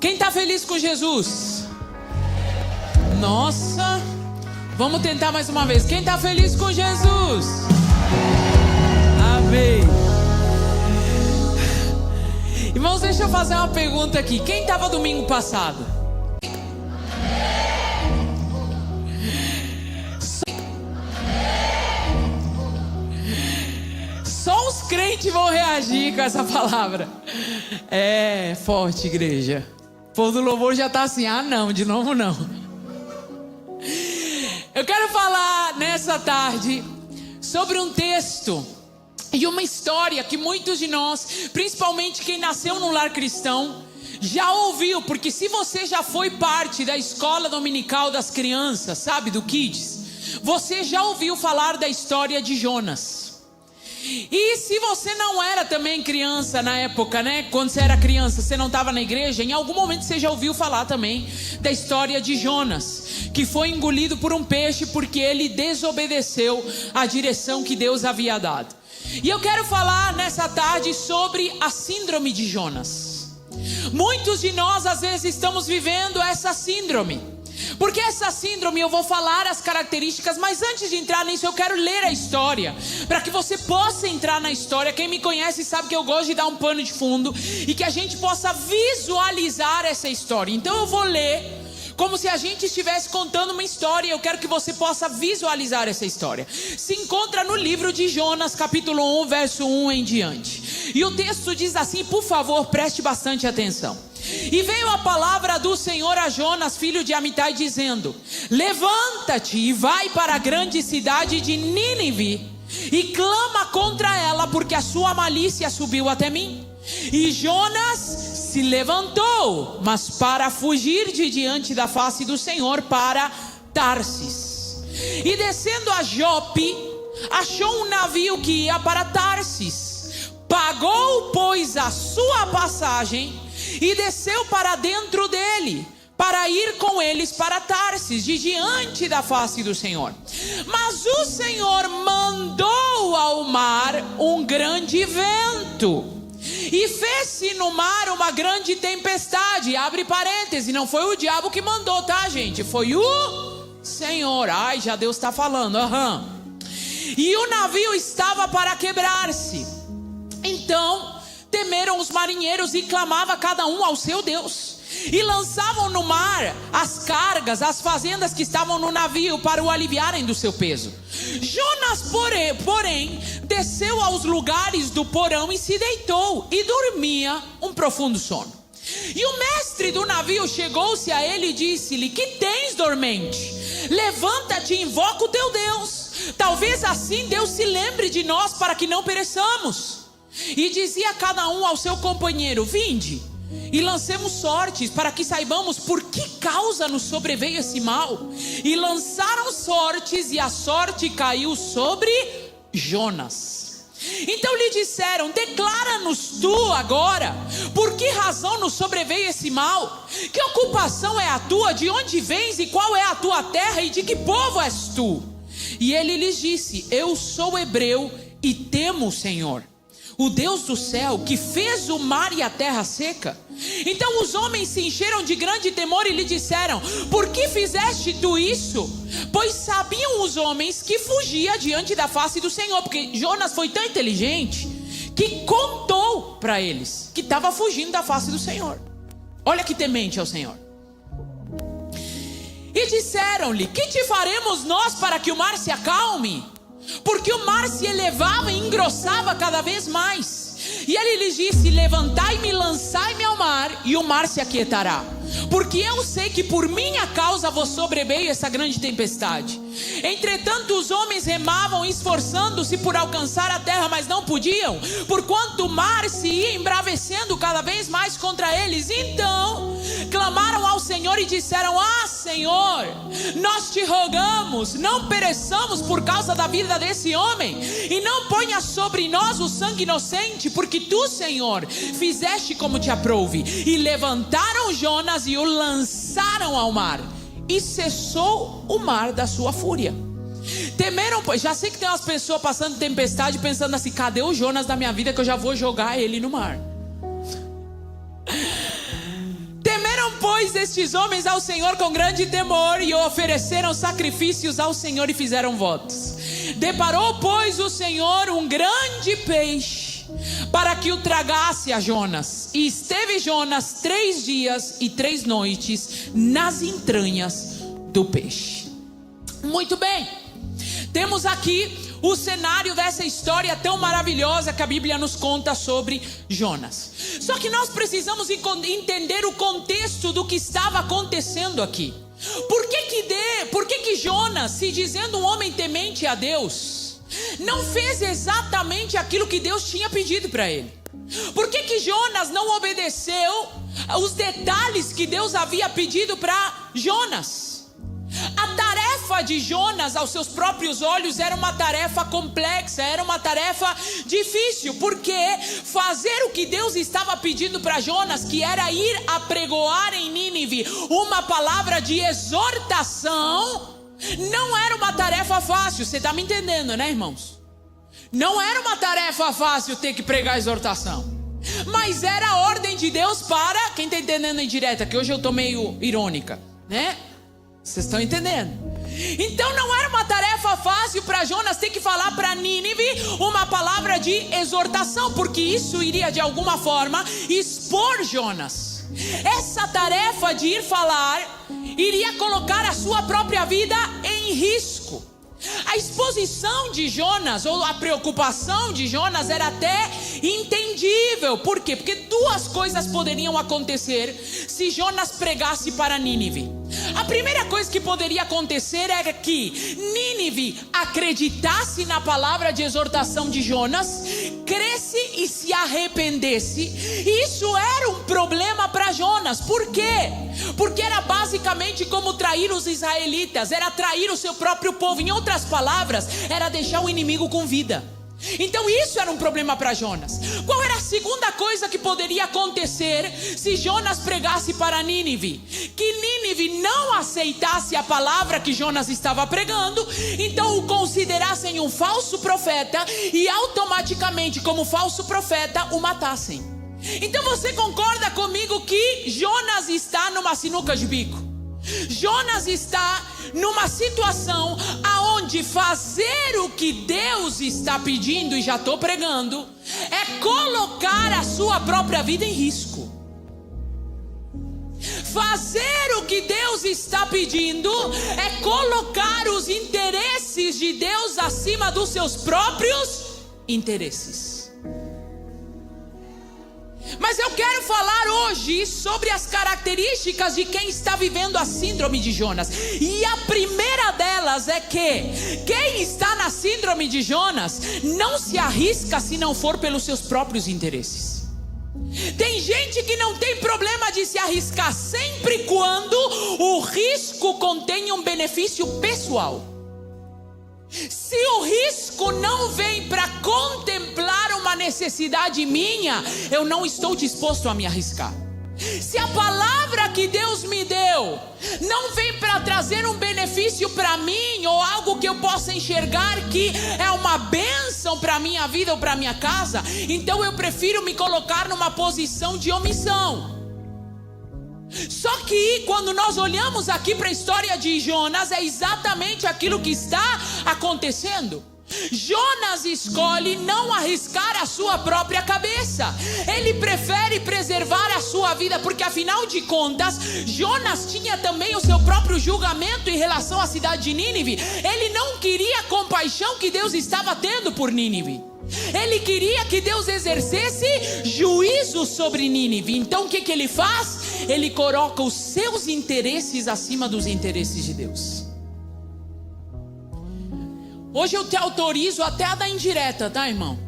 Quem está feliz com Jesus? Nossa, vamos tentar mais uma vez. Quem está feliz com Jesus? Amém. Irmãos, deixa eu fazer uma pergunta aqui. Quem estava domingo passado? Só os crentes vão reagir com essa palavra. É forte, igreja. O povo do louvor já está assim, não, de novo não. Eu quero falar nessa tarde sobre um texto e uma história que muitos de nós, principalmente quem nasceu num lar cristão, já ouviu. Porque se você já foi parte da escola dominical das crianças, sabe, do Kids, você já ouviu falar da história de Jonas. E se você não era também criança na época, né? Quando você era criança, você não estava na igreja, em algum momento você já ouviu falar também da história de Jonas, que foi engolido por um peixe porque ele desobedeceu a direção que Deus havia dado. E eu quero falar nessa tarde sobre a síndrome de Jonas. Muitos de nós às vezes estamos vivendo essa síndrome. Porque essa síndrome, eu vou falar as características, mas antes de entrar nisso eu quero ler a história, para que você possa entrar na história. Quem me conhece sabe que eu gosto de dar um pano de fundo, e que a gente possa visualizar essa história. Então eu vou ler como se a gente estivesse contando uma história. Eu quero que você possa visualizar essa história. Se encontra no livro de Jonas, capítulo 1, verso 1 em diante. E o texto diz assim, por favor, preste bastante atenção. E veio a palavra do Senhor a Jonas, filho de Amitai, dizendo: levanta-te e vai para a grande cidade de Nínive, e clama contra ela, porque a sua malícia subiu até mim. E Jonas se levantou, mas para fugir de diante da face do Senhor, para Tarsis. E descendo a Jope, achou um navio que ia para Tarsis. Pagou, pois, a sua passagem e desceu para dentro dele, para ir com eles para Tarsis, de diante da face do Senhor. Mas o Senhor mandou ao mar um grande vento, e fez-se no mar uma grande tempestade. Abre parênteses, não foi o diabo que mandou, tá, gente? Foi o Senhor. Ai, já Deus está falando. E o navio estava para quebrar-se. Então temeram os marinheiros e clamavam cada um ao seu Deus. E lançavam no mar as cargas, as fazendas que estavam no navio, para o aliviarem do seu peso. Jonas, porém, desceu aos lugares do porão e se deitou, e dormia um profundo sono. E o mestre do navio chegou-se a ele e disse-lhe: que tens, dormente? Levanta-te e invoca o teu Deus. Talvez assim Deus se lembre de nós, para que não pereçamos. E dizia cada um ao seu companheiro: vinde e lancemos sortes, para que saibamos por que causa nos sobreveio esse mal. E lançaram sortes, e a sorte caiu sobre Jonas. Então lhe disseram: declara-nos tu agora, por que razão nos sobreveio esse mal? Que ocupação é a tua? De onde vens? E qual é a tua terra? E de que povo és tu? E ele lhes disse: eu sou hebreu e temo o Senhor, o Deus do céu, que fez o mar e a terra seca. Então os homens se encheram de grande temor e lhe disseram: por que fizeste tu isso? Pois sabiam os homens que fugia diante da face do Senhor. Porque Jonas foi tão inteligente que contou para eles que estava fugindo da face do Senhor. Olha que temente ao Senhor. E disseram-lhe: que te faremos nós para que o mar se acalme? Porque o mar se elevava e engrossava cada vez mais. E ele lhes disse: levantai-me e lançai-me ao mar, e o mar se aquietará. Porque eu sei que por minha causa vos sobreveio essa grande tempestade. Entretanto os homens remavam, esforçando-se por alcançar a terra, mas não podiam, porquanto o mar se ia embravecendo cada vez mais contra eles. Então clamaram ao Senhor e disseram: ah, Senhor, nós te rogamos, não pereçamos por causa da vida desse homem, e não ponha sobre nós o sangue inocente, porque tu, Senhor, fizeste como te aprouve. E levantaram Jonas e o lançaram ao mar, e cessou o mar da sua fúria. Temeram, pois, já sei que tem umas pessoas passando tempestade pensando assim: cadê o Jonas da minha vida, que eu já vou jogar ele no mar? Temeram Temeram, pois, estes homens ao Senhor com grande temor, e ofereceram sacrifícios ao Senhor e fizeram votos. Deparou, pois, o Senhor um grande peixe, para que o tragasse a Jonas. E esteve Jonas 3 dias e 3 noites nas entranhas do peixe. Muito bem, temos aqui o cenário dessa história tão maravilhosa que a Bíblia nos conta sobre Jonas. Só que nós precisamos entender o contexto do que estava acontecendo aqui. Por que Jonas, se dizendo um homem temente a Deus, não fez exatamente aquilo que Deus tinha pedido para ele? Por que Jonas não obedeceu os detalhes que Deus havia pedido para Jonas? A tarefa de Jonas, aos seus próprios olhos, era uma tarefa complexa, era uma tarefa difícil, porque fazer o que Deus estava pedindo para Jonas, que era ir apregoar em Nínive uma palavra de exortação, não era uma tarefa fácil. Você está me entendendo, né, irmãos? Não era uma tarefa fácil ter que pregar exortação, mas era a ordem de Deus para... Quem está entendendo indireta, que hoje eu estou meio irônica, né? Vocês estão entendendo? Então não era uma tarefa fácil para Jonas ter que falar para Nínive uma palavra de exortação, porque isso iria de alguma forma expor Jonas. Essa tarefa de ir falar iria colocar a sua própria vida em risco. A exposição de Jonas, ou a preocupação de Jonas, era até entendível. Por quê? Porque 2 coisas poderiam acontecer se Jonas pregasse para Nínive. A primeira coisa que poderia acontecer é que Nínive acreditasse na palavra de exortação de Jonas, cresce e se arrependesse. Isso era um problema para Jonas. Por quê? Porque era basicamente como trair os israelitas, era trair o seu próprio povo. Em outras palavras, era deixar o inimigo com vida. Então isso era um problema para Jonas. Qual era a segunda coisa que poderia acontecer se Jonas pregasse para Nínive? Que Nínive não aceitasse a palavra que Jonas estava pregando, então o considerassem um falso profeta e automaticamente, como falso profeta, o matassem. Então você concorda comigo que Jonas está numa sinuca de bico? Jonas está numa situação aonde fazer o que Deus está pedindo, e já estou pregando, é colocar a sua própria vida em risco. Fazer o que Deus está pedindo é colocar os interesses de Deus acima dos seus próprios interesses. Mas eu quero falar hoje sobre as características de quem está vivendo a síndrome de Jonas. E a primeira delas é que quem está na síndrome de Jonas não se arrisca se não for pelos seus próprios interesses. Tem gente que não tem problema de se arriscar sempre quando o risco contém um benefício pessoal. Se o risco não vem para contemplar uma necessidade minha, eu não estou disposto a me arriscar. Se a palavra que Deus me deu não vem para trazer um benefício para mim, ou algo que eu possa enxergar que é uma bênção para a minha vida ou para a minha casa, então eu prefiro me colocar numa posição de omissão. Só que quando nós olhamos aqui para a história de Jonas, é exatamente aquilo que está acontecendo. Jonas escolhe não arriscar a sua própria cabeça. Ele prefere preservar a sua vida, porque afinal de contas, Jonas tinha também o seu próprio julgamento em relação à cidade de Nínive. Ele não queria a compaixão que Deus estava tendo por Nínive. Ele queria que Deus exercesse juízo sobre Nínive. Então o que ele faz? Ele coloca os seus interesses acima dos interesses de Deus. Hoje eu te autorizo até a dar indireta, tá, irmão?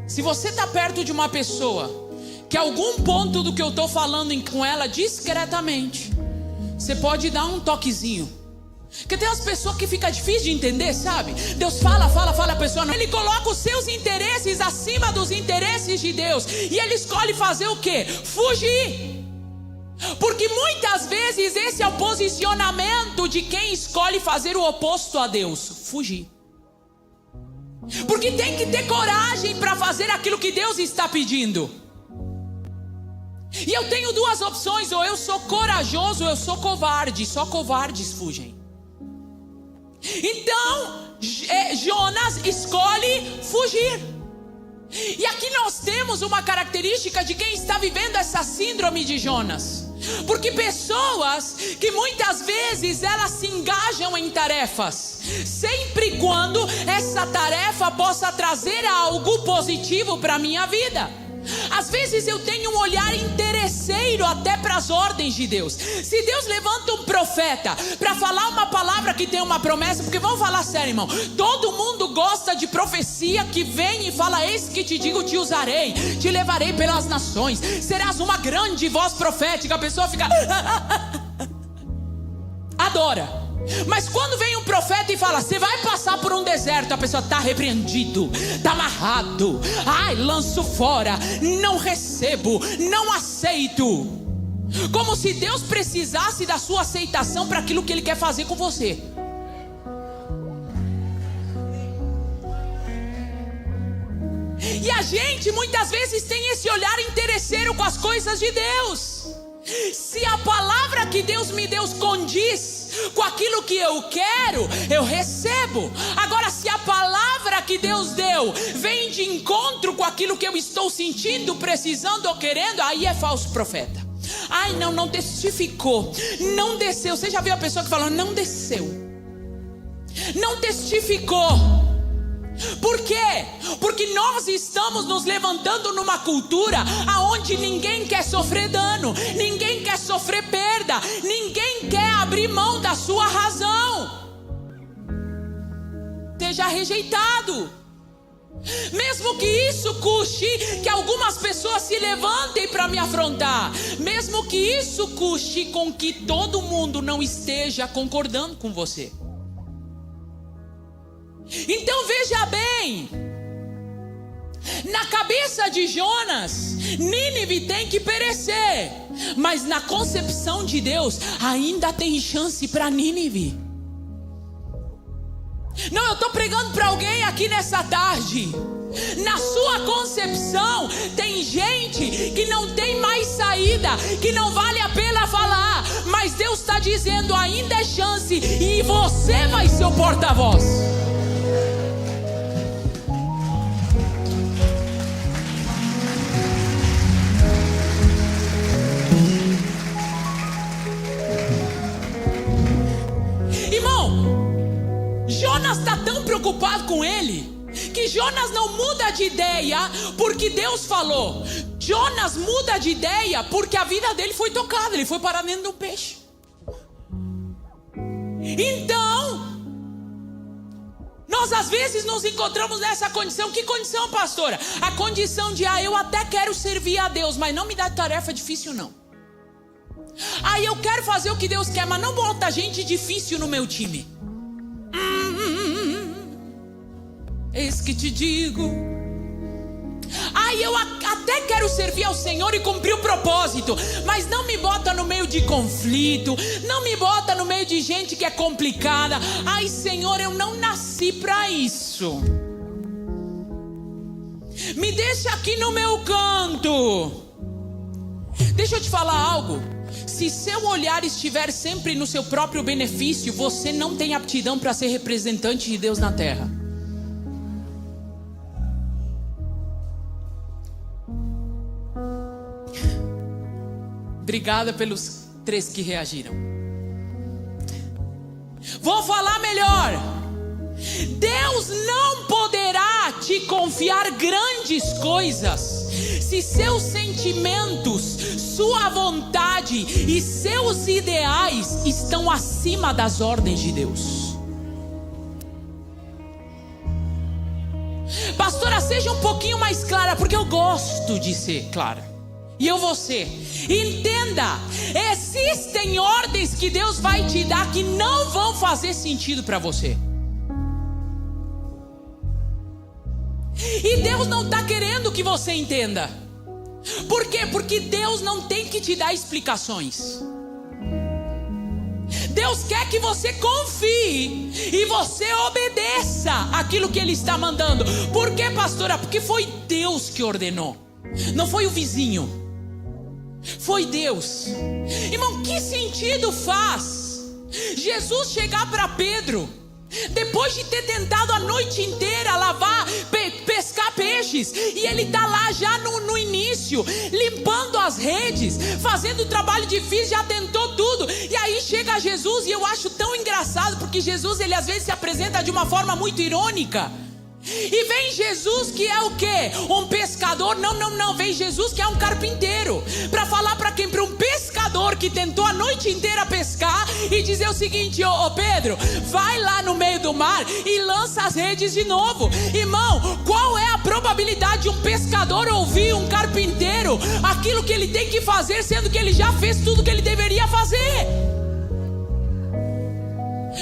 Se você está perto de uma pessoa que algum ponto do que eu estou falando com ela discretamente, você pode dar um toquezinho. Porque tem umas pessoas que fica difícil de entender, sabe? Deus fala, a pessoa não. Ele coloca os seus interesses acima dos interesses de Deus. E ele escolhe fazer o quê? Fugir. Porque muitas vezes esse é o posicionamento de quem escolhe fazer o oposto a Deus: fugir. Porque tem que ter coragem para fazer aquilo que Deus está pedindo. E eu tenho duas opções: ou eu sou corajoso ou eu sou covarde. Só covardes fugem. Então Jonas escolhe fugir. E aqui nós temos uma característica de quem está vivendo essa síndrome de Jonas. Porque pessoas que muitas vezes elas se engajam em tarefas, sempre e quando essa tarefa possa trazer algo positivo para a minha vida. Às vezes eu tenho um olhar interesseiro até para as ordens de Deus. Se Deus levanta um profeta para falar uma palavra que tem uma promessa, porque vamos falar sério, irmão, todo mundo gosta de profecia que vem e fala: eis que te digo, te usarei, te levarei pelas nações, serás uma grande voz profética. A pessoa fica adora. Mas quando vem um profeta e fala: você vai passar por um deserto, a pessoa está repreendido, está amarrado. Ai, lanço fora, não recebo, não aceito. Como se Deus precisasse da sua aceitação para aquilo que Ele quer fazer com você. E a gente muitas vezes tem esse olhar interesseiro com as coisas de Deus. Se a palavra que Deus me deu condiz com aquilo que eu quero, eu recebo. Agora, se a palavra que Deus deu vem de encontro com aquilo que eu estou sentindo, precisando ou querendo, aí é falso profeta. Ai, não testificou, não desceu. Você já viu a pessoa que fala: não desceu, não testificou? Por quê? Porque nós estamos nos levantando numa cultura aonde ninguém quer sofrer dano, ninguém quer sofrer perda, ninguém quer abrir mão da sua razão. Seja rejeitado, mesmo que isso custe que algumas pessoas se levantem para me afrontar, mesmo que isso custe com que todo mundo não esteja concordando com você. Então veja bem, na cabeça de Jonas, Nínive tem que perecer, mas na concepção de Deus ainda tem chance para Nínive. Não, eu estou pregando para alguém aqui nessa tarde. Na sua concepção tem gente que não tem mais saída, que não vale a pena falar, mas Deus está dizendo: ainda é chance, e você vai ser o porta-voz. Jonas está tão preocupado com ele, que Jonas não muda de ideia porque Deus falou. Jonas muda de ideia porque a vida dele foi tocada, ele foi parar dentro de um peixe. Então, nós às vezes nos encontramos nessa condição. Que condição, pastora? A condição de: eu até quero servir a Deus, mas não me dá tarefa difícil não. Eu quero fazer o que Deus quer, mas não bota gente difícil no meu time. Eis que te digo. Eu até quero servir ao Senhor e cumprir o propósito, mas não me bota no meio de conflito, não me bota no meio de gente que é complicada. Senhor, eu não nasci para isso. Me deixa aqui no meu canto. Deixa eu te falar algo. Se seu olhar estiver sempre no seu próprio benefício, você não tem aptidão para ser representante de Deus na terra. Obrigada pelos 3 que reagiram. Vou falar melhor. Deus não poderá te confiar grandes coisas se seus sentimentos, sua vontade e seus ideais estão acima das ordens de Deus. Pastora, seja um pouquinho mais clara, porque eu gosto de ser clara. E eu vou ser. Entenda, existem ordens que Deus vai te dar que não vão fazer sentido para você. E Deus não está querendo que você entenda. Por quê? Porque Deus não tem que te dar explicações. Deus quer que você confie e você obedeça aquilo que Ele está mandando. Por quê, pastora? Porque foi Deus que ordenou, não foi o vizinho. foi Deus. Irmão, que sentido faz Jesus chegar para Pedro, depois de ter tentado a noite inteira lavar, pescar peixes, e ele está lá já no início, limpando as redes, fazendo o trabalho difícil, já tentou tudo, e aí chega Jesus, e eu acho tão engraçado, porque Jesus, ele às vezes se apresenta de uma forma muito irônica, e vem Jesus que é o quê? Um pescador? Não, vem Jesus que é um carpinteiro, para falar para quem? Para um pescador que tentou a noite inteira pescar, e dizer o seguinte: ô Pedro, vai lá no meio do mar e lança as redes de novo. Irmão, qual é a probabilidade de um pescador ouvir um carpinteiro aquilo que ele tem que fazer, sendo que ele já fez tudo que ele deveria fazer?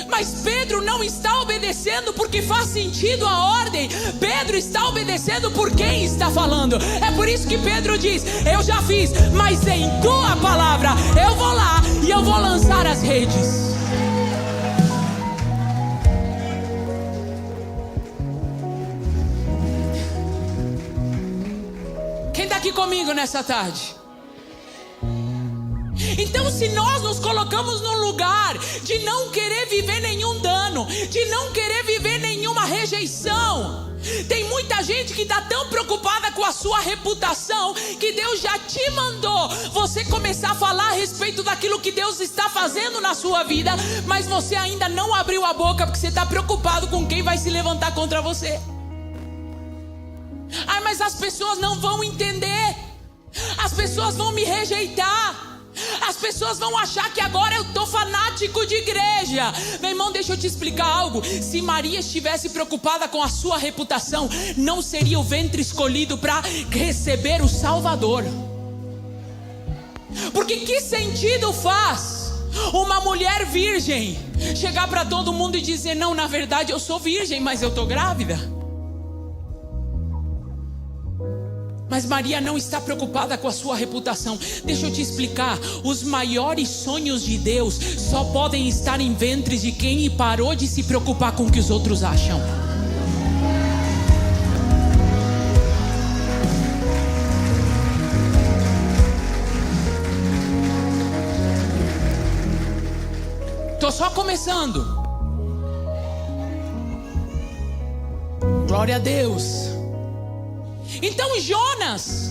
Mas Pedro não está obedecendo porque faz sentido a ordem. Pedro está obedecendo por quem está falando. É por isso que Pedro diz: eu já fiz, mas em tua palavra eu vou lá e eu vou lançar as redes. Quem está aqui comigo nessa tarde? Então, se nós nos colocamos num lugar de não querer viver nenhum dano, de não querer viver nenhuma rejeição, tem muita gente que está tão preocupada com a sua reputação, que Deus já te mandou você começar a falar a respeito daquilo que Deus está fazendo na sua vida, mas você ainda não abriu a boca, porque você está preocupado com quem vai se levantar contra você. Ai, mas as pessoas não vão entender, as pessoas vão me rejeitar, as pessoas vão achar que agora eu estou fanático de igreja. Meu irmão, deixa eu te explicar algo. Se Maria estivesse preocupada com a sua reputação, não seria o ventre escolhido para receber o Salvador. Porque que sentido faz uma mulher virgem chegar para todo mundo e dizer: não, na verdade eu sou virgem, mas eu estou grávida? Mas Maria não está preocupada com a sua reputação. Deixa eu te explicar: os maiores sonhos de Deus só podem estar em ventres de quem parou de se preocupar com o que os outros acham. Estou só começando. Glória a Deus. Então Jonas,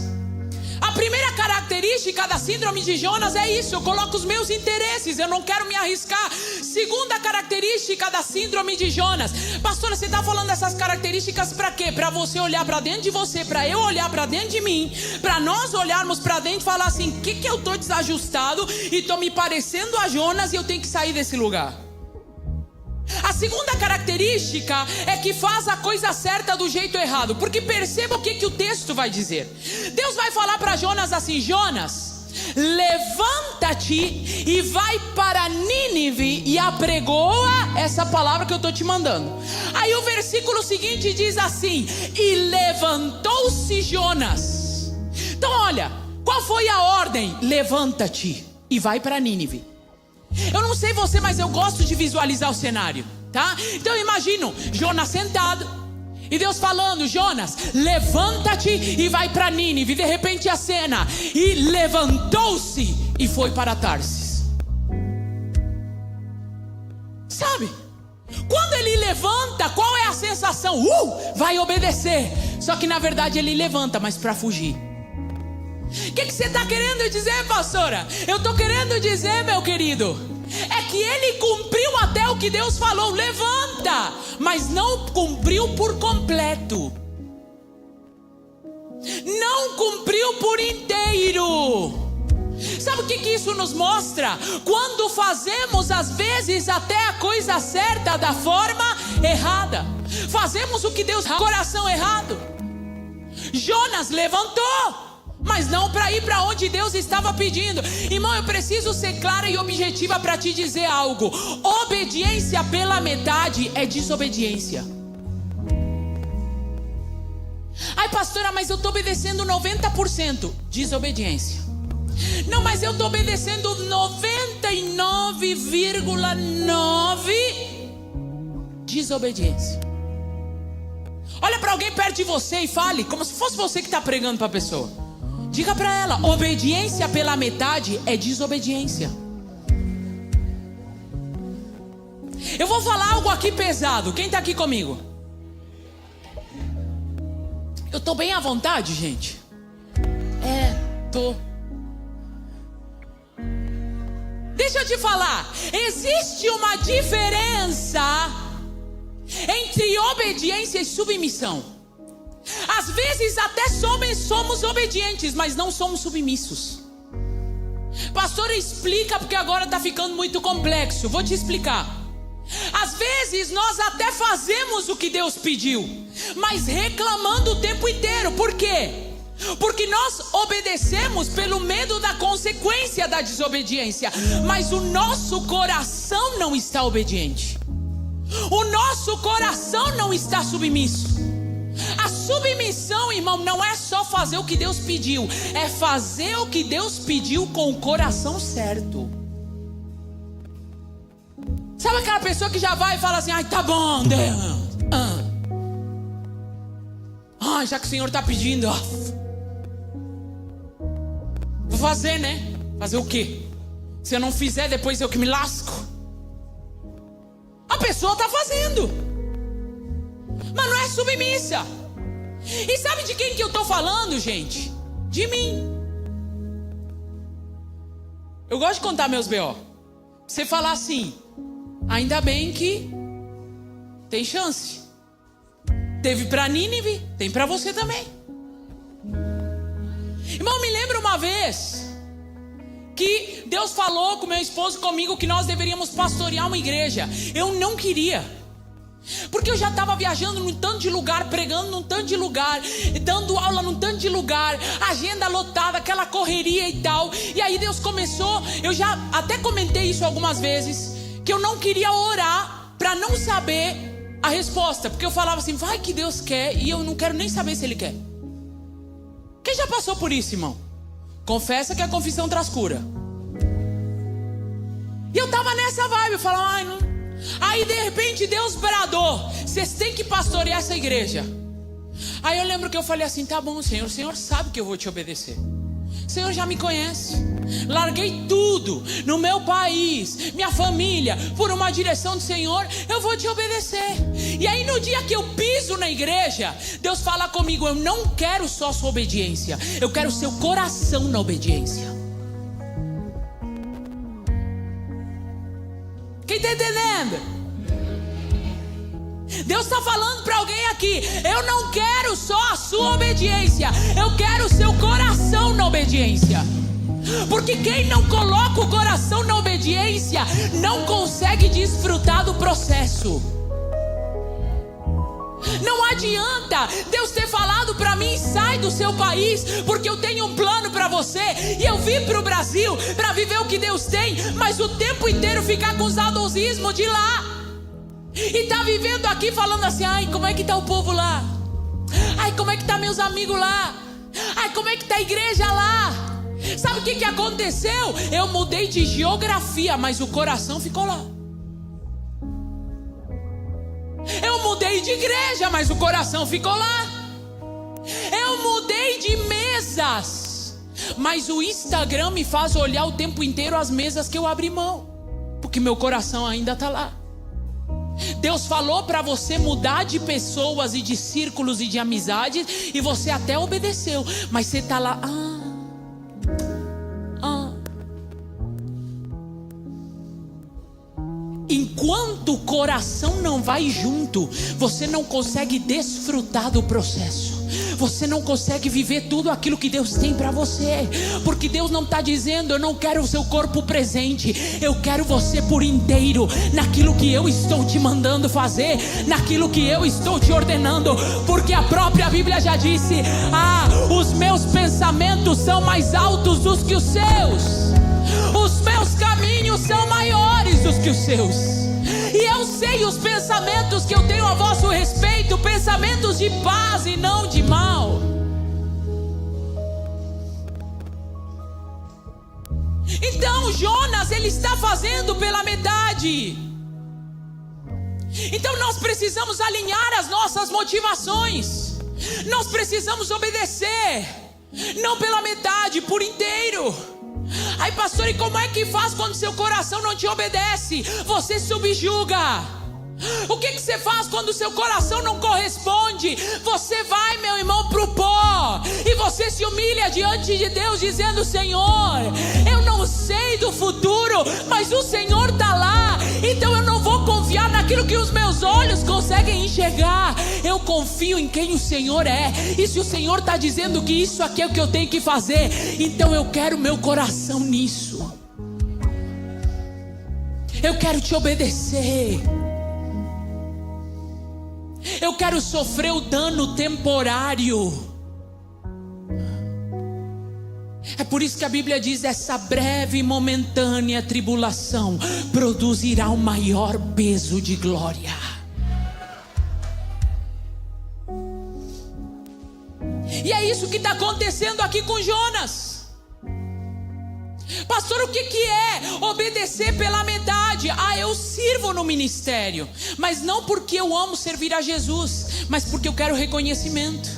a primeira característica da síndrome de Jonas é isso: eu coloco os meus interesses, eu não quero me arriscar. Segunda característica da síndrome de Jonas: pastora, você está falando dessas características para quê? Para você olhar para dentro de você, para eu olhar para dentro de mim, para nós olharmos para dentro e falar assim: o que eu estou desajustado e estou me parecendo a Jonas e eu tenho que sair desse lugar. A segunda característica é que faz a coisa certa do jeito errado. Porque perceba o que o texto vai dizer. Deus vai falar para Jonas assim: Jonas, levanta-te e vai para Nínive e apregoa essa palavra que eu estou te mandando. Aí o versículo seguinte diz assim: e levantou-se Jonas. Então olha, qual foi a ordem? Levanta-te e vai para Nínive. Eu não sei você, mas eu gosto de visualizar o cenário, tá? Então eu imagino Jonas sentado e Deus falando: Jonas, levanta-te e vai para Nínive. De repente a cena: e levantou-se e foi para Tarsis. Sabe? Quando ele levanta, qual é a sensação? Vai obedecer. Só que na verdade ele levanta, mas para fugir. O que você está querendo dizer, pastora? Eu estou querendo dizer, meu querido, é que ele cumpriu até o que Deus falou: levanta, mas não cumpriu por completo, não cumpriu por inteiro. Sabe o que isso nos mostra? Quando fazemos às vezes até a coisa certa da forma errada, fazemos o que Deus, coração errado. Jonas levantou, mas não para ir para onde Deus estava pedindo. Irmão, eu preciso ser clara e objetiva para te dizer algo: obediência pela metade é desobediência. Ai, pastora, mas eu estou obedecendo 90%. Desobediência. Não, mas eu estou obedecendo 99,9%. Desobediência. Olha para alguém perto de você e fale como se fosse você que está pregando para a pessoa. Diga para ela: obediência pela metade é desobediência. Eu vou falar algo aqui pesado. Quem está aqui comigo? Eu estou bem à vontade, gente? Tô. Deixa eu te falar. Existe uma diferença entre obediência e submissão. Às vezes até somos obedientes, mas não somos submissos. Pastor, explica, porque agora está ficando muito complexo. Vou te explicar. Às vezes nós até fazemos o que Deus pediu, mas reclamando o tempo inteiro. Por quê? Porque nós obedecemos pelo medo da consequência da desobediência, mas o nosso coração não está obediente. O nosso coração não está submisso. A submissão, irmão, não é só fazer o que Deus pediu, é fazer o que Deus pediu com o coração certo. Sabe aquela pessoa que já vai e fala assim: ai, tá bom, Deus. Já que o Senhor está pedindo, vou fazer, né? Fazer o quê? Se eu não fizer, depois eu que me lasco. A pessoa está fazendo, mas não é submissa. E sabe de quem que eu estou falando, gente? De mim. Eu gosto de contar meus B.O. Você falar assim: ainda bem que tem chance. Teve para Nínive, tem para você também. Irmão, me lembro uma vez que Deus falou com meu esposo e comigo que nós deveríamos pastorear uma igreja. Eu não queria, porque eu já estava viajando num tanto de lugar, pregando num tanto de lugar, dando aula num tanto de lugar, agenda lotada, aquela correria e tal. E aí Deus começou, eu já até comentei isso algumas vezes, que eu não queria orar para não saber a resposta, porque eu falava assim: vai que Deus quer, e eu não quero nem saber se Ele quer. Quem já passou por isso, irmão? Confessa que a confissão traz cura. E eu tava nessa vibe, eu falava: ai, não. Aí de repente Deus bradou: vocês têm que pastorear essa igreja. Aí eu lembro que eu falei assim: tá bom, Senhor, o Senhor sabe que eu vou te obedecer. O Senhor já me conhece. Larguei tudo no meu país, minha família, por uma direção do Senhor. Eu vou te obedecer. E aí no dia que eu piso na igreja, Deus fala comigo: eu não quero só sua obediência, eu quero seu coração na obediência. Quem está entendendo? Deus está falando para alguém aqui: eu não quero só a sua obediência, eu quero o seu coração na obediência. Porque quem não coloca o coração na obediência não consegue desfrutar do processo. Não adianta Deus ter falado para mim: sai do seu país, porque eu tenho um plano para você. E eu vim para o Brasil para viver o que Deus tem, mas o tempo inteiro ficar com os saudosismos de lá. E tá vivendo aqui falando assim: ai, como é que tá o povo lá? Ai, como é que tá meus amigos lá? Ai, como é que tá a igreja lá? Sabe o que aconteceu? Eu mudei de geografia, mas o coração ficou lá. Eu mudei de igreja, mas o coração ficou lá. Eu mudei de mesas, mas o Instagram me faz olhar o tempo inteiro as mesas que eu abri mão, porque meu coração ainda está lá. Deus falou para você mudar de pessoas e de círculos e de amizades, e você até obedeceu, mas você está lá. Enquanto o coração não vai junto, você não consegue desfrutar do processo. Você não consegue viver tudo aquilo que Deus tem para você. Porque Deus não está dizendo: eu não quero o seu corpo presente, eu quero você por inteiro, naquilo que eu estou te mandando fazer, naquilo que eu estou te ordenando. Porque a própria Bíblia já disse: os meus pensamentos são mais altos do que os seus, os meus caminhos são maiores do que os seus. E eu sei os pensamentos que eu tenho a vosso respeito, pensamentos de paz e não de mal. Então Jonas, ele está fazendo pela metade. Então nós precisamos alinhar as nossas motivações. Nós precisamos obedecer. Não pela metade, por inteiro. Aí, pastor, e como é que faz quando seu coração não te obedece? Você subjuga. O que você faz quando o seu coração não corresponde? Você vai, meu irmão, pro pó. E você se humilha diante de Deus, dizendo: Senhor, eu não sei do futuro, mas o Senhor está lá. Então eu não vou confiar naquilo que os meus olhos conseguem enxergar. Eu confio em quem o Senhor é. E se o Senhor está dizendo que isso aqui é o que eu tenho que fazer, então eu quero meu coração nisso. Eu quero te obedecer. Eu quero sofrer o dano temporário. É por isso que a Bíblia diz: essa breve e momentânea tribulação produzirá o maior peso de glória. E é isso que está acontecendo aqui com Jonas. Pastor, o que é obedecer pela metade? Eu sirvo no ministério, mas não porque eu amo servir a Jesus, mas porque eu quero reconhecimento.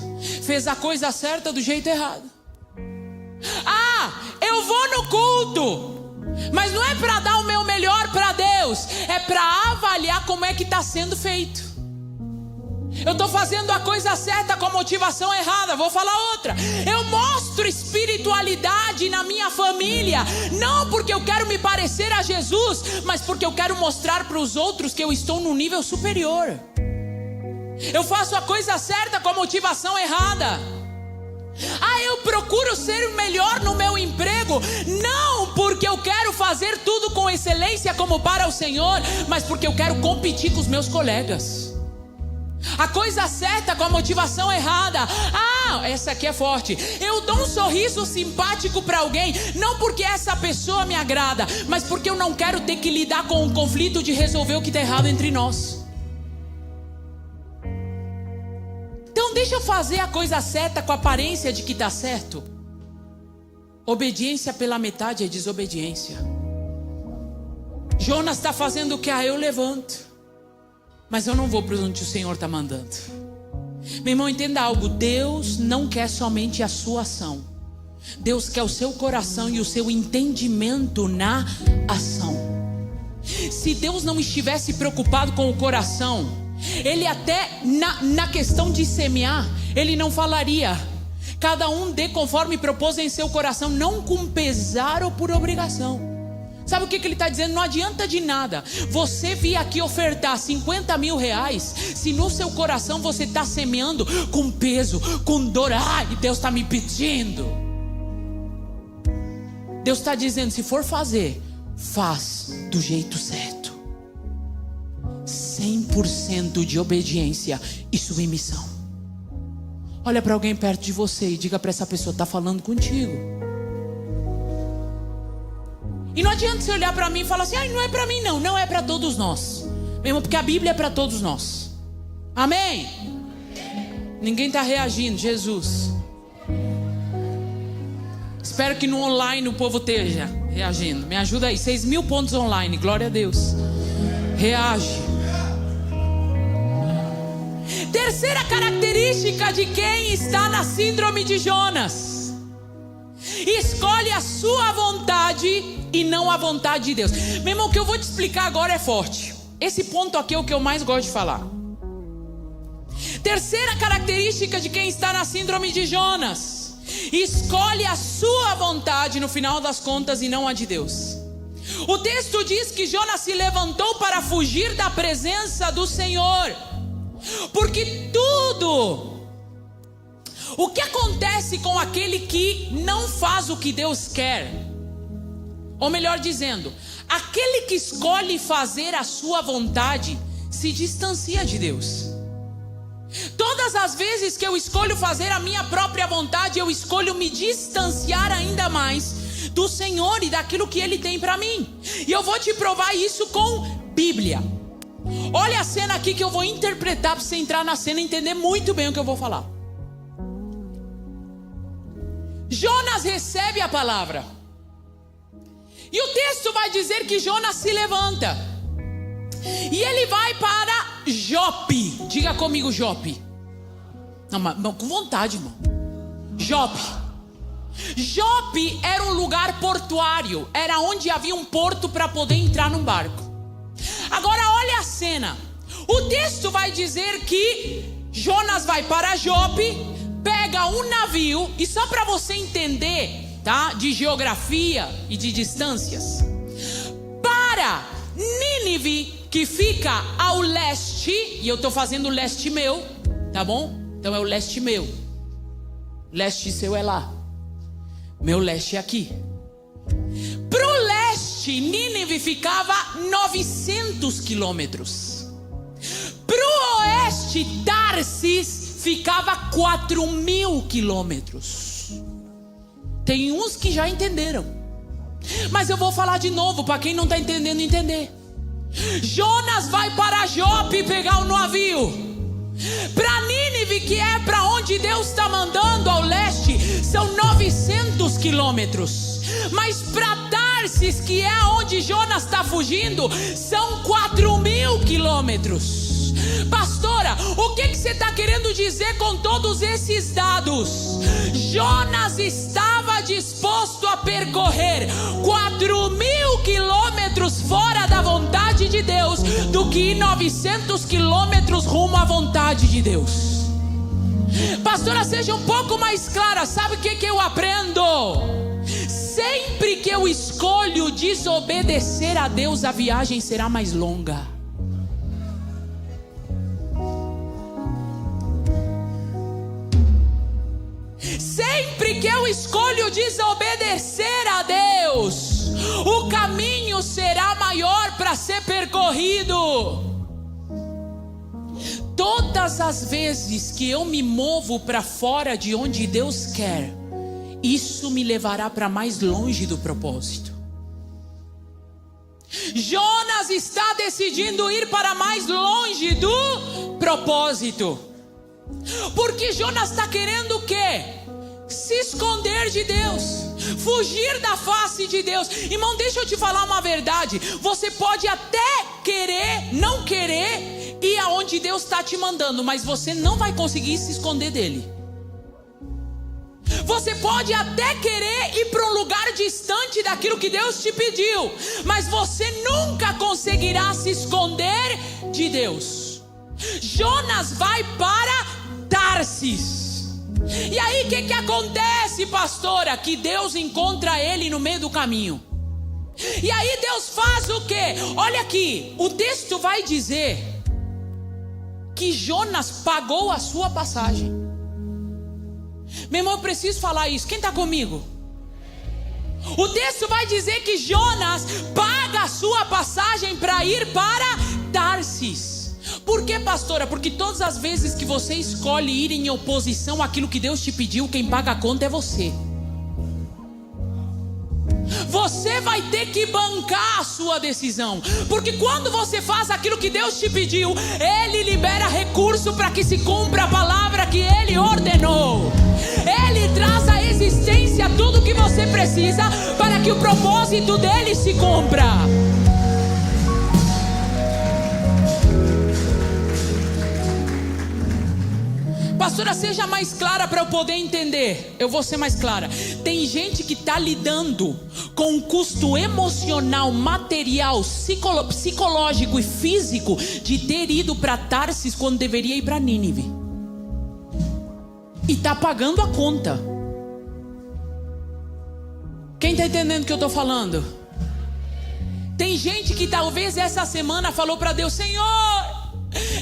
Fez a coisa certa do jeito errado. Eu vou no culto, mas não é para dar o meu melhor para Deus, é para avaliar como é que está sendo feito. Eu estou fazendo a coisa certa com a motivação errada. Vou falar outra. Eu mostro espiritualidade na minha família, não porque eu quero me parecer a Jesus, mas porque eu quero mostrar para os outros que eu estou num nível superior. Eu faço a coisa certa com a motivação errada. Eu procuro ser o melhor no meu emprego, não porque eu quero fazer tudo com excelência como para o Senhor, mas porque eu quero competir com os meus colegas. A coisa certa com a motivação errada. Essa aqui é forte. Eu dou um sorriso simpático para alguém, não porque essa pessoa me agrada, mas porque eu não quero ter que lidar com o conflito de resolver o que está errado entre nós. Então deixa eu fazer a coisa certa com a aparência de que está certo. Obediência pela metade é desobediência. Jonas está fazendo o que? Eu levanto, mas eu não vou para onde o Senhor está mandando. Meu irmão, entenda algo. Deus não quer somente a sua ação. Deus quer o seu coração e o seu entendimento na ação. Se Deus não estivesse preocupado com o coração, Ele até na questão de semear, Ele não falaria: cada um dê conforme propôs em seu coração, não com pesar ou por obrigação. Sabe o que ele está dizendo? Não adianta de nada você vir aqui ofertar 50 mil reais, se no seu coração você está semeando com peso, com dor. Deus está me pedindo. Deus está dizendo: se for fazer, faz do jeito certo. 100% de obediência e submissão. Olha para alguém perto de você e diga para essa pessoa: está falando contigo. E não adianta você olhar para mim e falar assim: não é para mim não. Não é para todos nós, mesmo porque a Bíblia é para todos nós. Amém? Ninguém está reagindo. Jesus. Espero que no online o povo esteja reagindo. Me ajuda aí. 6.000 pontos online. Glória a Deus. Reage. Terceira característica de quem está na síndrome de Jonas: escolhe a sua vontade e não a vontade de Deus. Meu irmão, o que eu vou te explicar agora é forte. Esse ponto aqui é o que eu mais gosto de falar. Terceira característica de quem está na síndrome de Jonas: escolhe a sua vontade no final das contas e não a de Deus. O texto diz que Jonas se levantou para fugir da presença do Senhor, porque tudo o que acontece com aquele que não faz o que Deus quer, ou melhor dizendo, aquele que escolhe fazer a sua vontade, se distancia de Deus. Todas as vezes que eu escolho fazer a minha própria vontade, eu escolho me distanciar ainda mais do Senhor e daquilo que Ele tem para mim. E eu vou te provar isso com Bíblia. Olha a cena aqui que eu vou interpretar para você entrar na cena e entender muito bem o que eu vou falar. Jonas recebe a palavra. E o texto vai dizer que Jonas se levanta e ele vai para Jope. Diga comigo, Jope. Não, com vontade, irmão. Jope. Jope era um lugar portuário, era onde havia um porto para poder entrar num barco. Agora olha a cena. O texto vai dizer que Jonas vai para Jope, pega um navio, e só para você entender, tá, de geografia e de distâncias, para Nínive, que fica ao leste, e eu estou fazendo o leste meu, tá bom? Então é o leste meu, leste seu é lá, meu leste é aqui. Para o leste, Nínive ficava 900 quilômetros. Para o oeste, Tarsis ficava 4.000 quilômetros. Tem uns que já entenderam, mas eu vou falar de novo para quem não está entendendo entender. Jonas vai para Jope pegar o navio. Para Nínive, que é para onde Deus está mandando ao leste, são 900 quilômetros. Mas para Tarsis, que é onde Jonas está fugindo, são 4.000 quilômetros. Pastora, o que você está querendo dizer com todos esses dados? Jonas estava disposto a percorrer 4.000 quilômetros fora da vontade de Deus, do que ir 900 quilômetros rumo à vontade de Deus. Pastora, seja um pouco mais clara. Sabe o que eu aprendo? Sempre que eu escolho desobedecer a Deus, a viagem será mais longa. Sempre que eu escolho desobedecer a Deus, o caminho será maior para ser percorrido. Todas as vezes que eu me movo para fora de onde Deus quer, isso me levará para mais longe do propósito. Jonas está decidindo ir para mais longe do propósito, porque Jonas está querendo o quê? Se esconder de Deus, fugir da face de Deus. Irmão, deixa eu te falar uma verdade. Você pode até querer, não querer ir aonde Deus está te mandando, mas você não vai conseguir se esconder dele. Você pode até querer ir para um lugar distante daquilo que Deus te pediu, mas você nunca conseguirá se esconder de Deus. Jonas vai para Tarsis. E aí o que acontece, pastora? Que Deus encontra ele no meio do caminho. E aí Deus faz o quê? Olha aqui, o texto vai dizer que Jonas pagou a sua passagem. Meu irmão, eu preciso falar isso. Quem está comigo? O texto vai dizer que Jonas paga a sua passagem para ir para Tarsis. Por que, pastora? Porque todas as vezes que você escolhe ir em oposição àquilo que Deus te pediu, quem paga a conta é você. Você vai ter que bancar a sua decisão, porque quando você faz aquilo que Deus te pediu, Ele libera recurso para que se cumpra a palavra que Ele ordenou. Ele traz à existência tudo o que você precisa para que o propósito dele se cumpra. Pastora, seja mais clara para eu poder entender. Eu vou ser mais clara. Tem gente que está lidando com um custo emocional, material, psicológico e físico de ter ido para Tarsis quando deveria ir para Nínive. E está pagando a conta. Quem está entendendo o que eu estou falando? Tem gente que talvez essa semana falou para Deus: Senhor,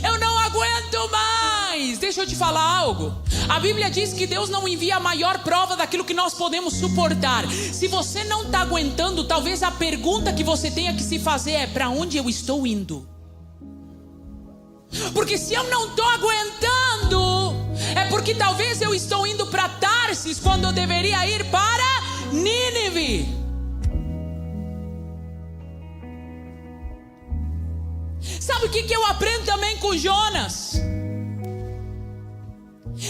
eu não aguento mais. Deixa eu te falar algo. A Bíblia diz que Deus não envia a maior prova daquilo que nós podemos suportar. Se você não está aguentando, talvez a pergunta que você tenha que se fazer é: para onde eu estou indo? Porque se eu não estou aguentando, é porque talvez eu estou indo para Tarsis quando eu deveria ir para Nínive. Sabe o que eu aprendo também com Jonas?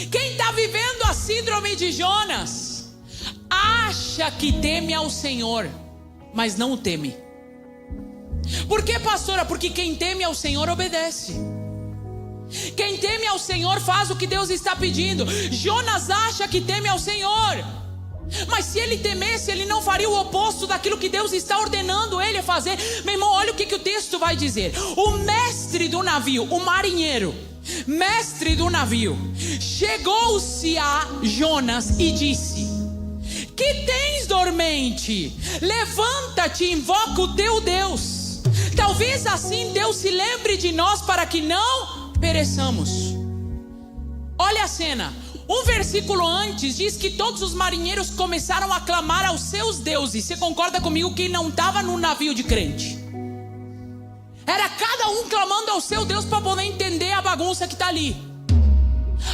Quem está vivendo a síndrome de Jonas acha que teme ao Senhor, mas não o teme. Por que, pastora? Porque quem teme ao Senhor obedece. Quem teme ao Senhor faz o que Deus está pedindo. Jonas acha que teme ao Senhor, Mas se ele temesse, ele não faria o oposto daquilo que Deus está ordenando ele a fazer. Meu irmão, olha o que o texto vai dizer. O mestre do navio, o marinheiro, mestre do navio, chegou-se a Jonas e disse: que tens, dormente? Levanta-te e invoca o teu Deus. Talvez assim Deus se lembre de nós para que não pereçamos. Olha a cena. Um versículo antes diz que todos os marinheiros começaram a clamar aos seus deuses. Você concorda comigo que não estava num navio de crente? Era cada um clamando ao seu Deus para poder entender a bagunça que está ali.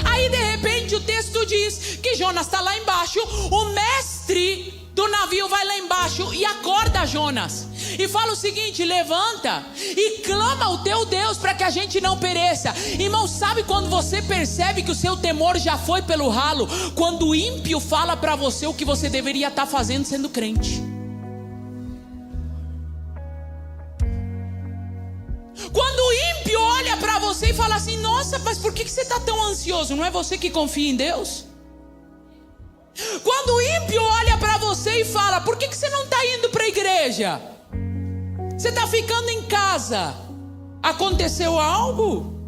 Aí de repente o texto diz que Jonas está lá embaixo. O mestre do navio vai lá embaixo e acorda Jonas e fala o seguinte: levanta e clama ao teu Deus para que a gente não pereça. Irmão, sabe quando você percebe que o seu temor já foi pelo ralo? Quando o ímpio fala para você o que você deveria estar fazendo sendo crente. Quando o ímpio olha para você e fala assim: nossa, mas por que você está tão ansioso? Não é você que confia em Deus? Quando o ímpio olha para você e fala: por que você não está indo para a igreja? Você está ficando em casa. Aconteceu algo?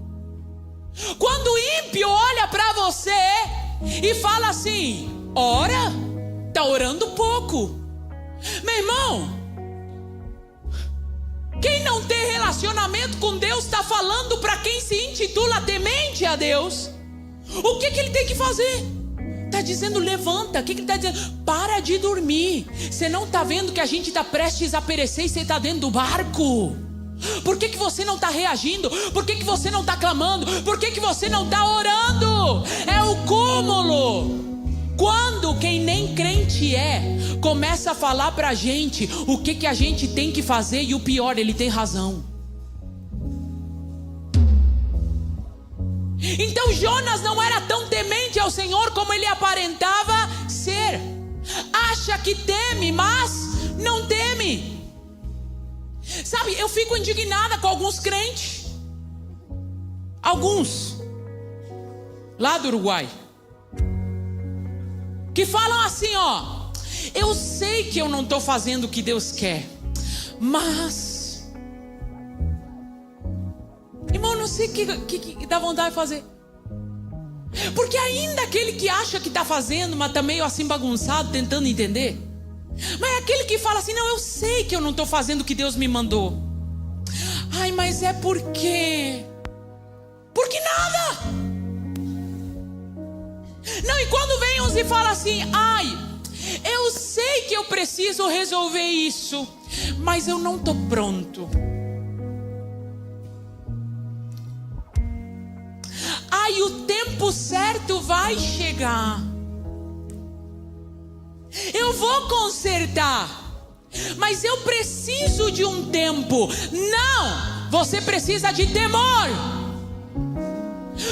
Quando o ímpio olha para você e fala assim: ora, está orando pouco. Meu irmão, quem não tem relacionamento com Deus está falando para quem se intitula temente a Deus. O que ele tem que fazer? Está dizendo: levanta. O que ele está dizendo? Para de dormir. Você não está vendo que a gente está prestes a perecer e você está dentro do barco? Por que você não está reagindo? Por que você não está clamando? Por que você não está orando? É o cúmulo. Quando quem nem crente começa a falar para a gente o que a gente tem que fazer, e o pior, ele tem razão. Então Jonas não era tão temente ao Senhor como ele aparentava ser. Acha que teme, mas não teme. Sabe, eu fico indignada com alguns crentes. Alguns lá do Uruguai, que falam assim, ó: eu sei que eu não estou fazendo o que Deus quer, mas, irmão, não sei o que dá vontade de fazer. Porque ainda aquele que acha que está fazendo, mas está meio assim bagunçado, tentando entender. Mas é aquele que fala assim: não, eu sei que eu não estou fazendo o que Deus me mandou. Ai, mas é porque nada. Não, e quando vem uns e fala assim: ai, eu sei que eu preciso resolver isso, mas eu não estou pronto. Ai, o tempo certo vai chegar. Eu vou consertar, mas eu preciso de um tempo. Não, você precisa de temor.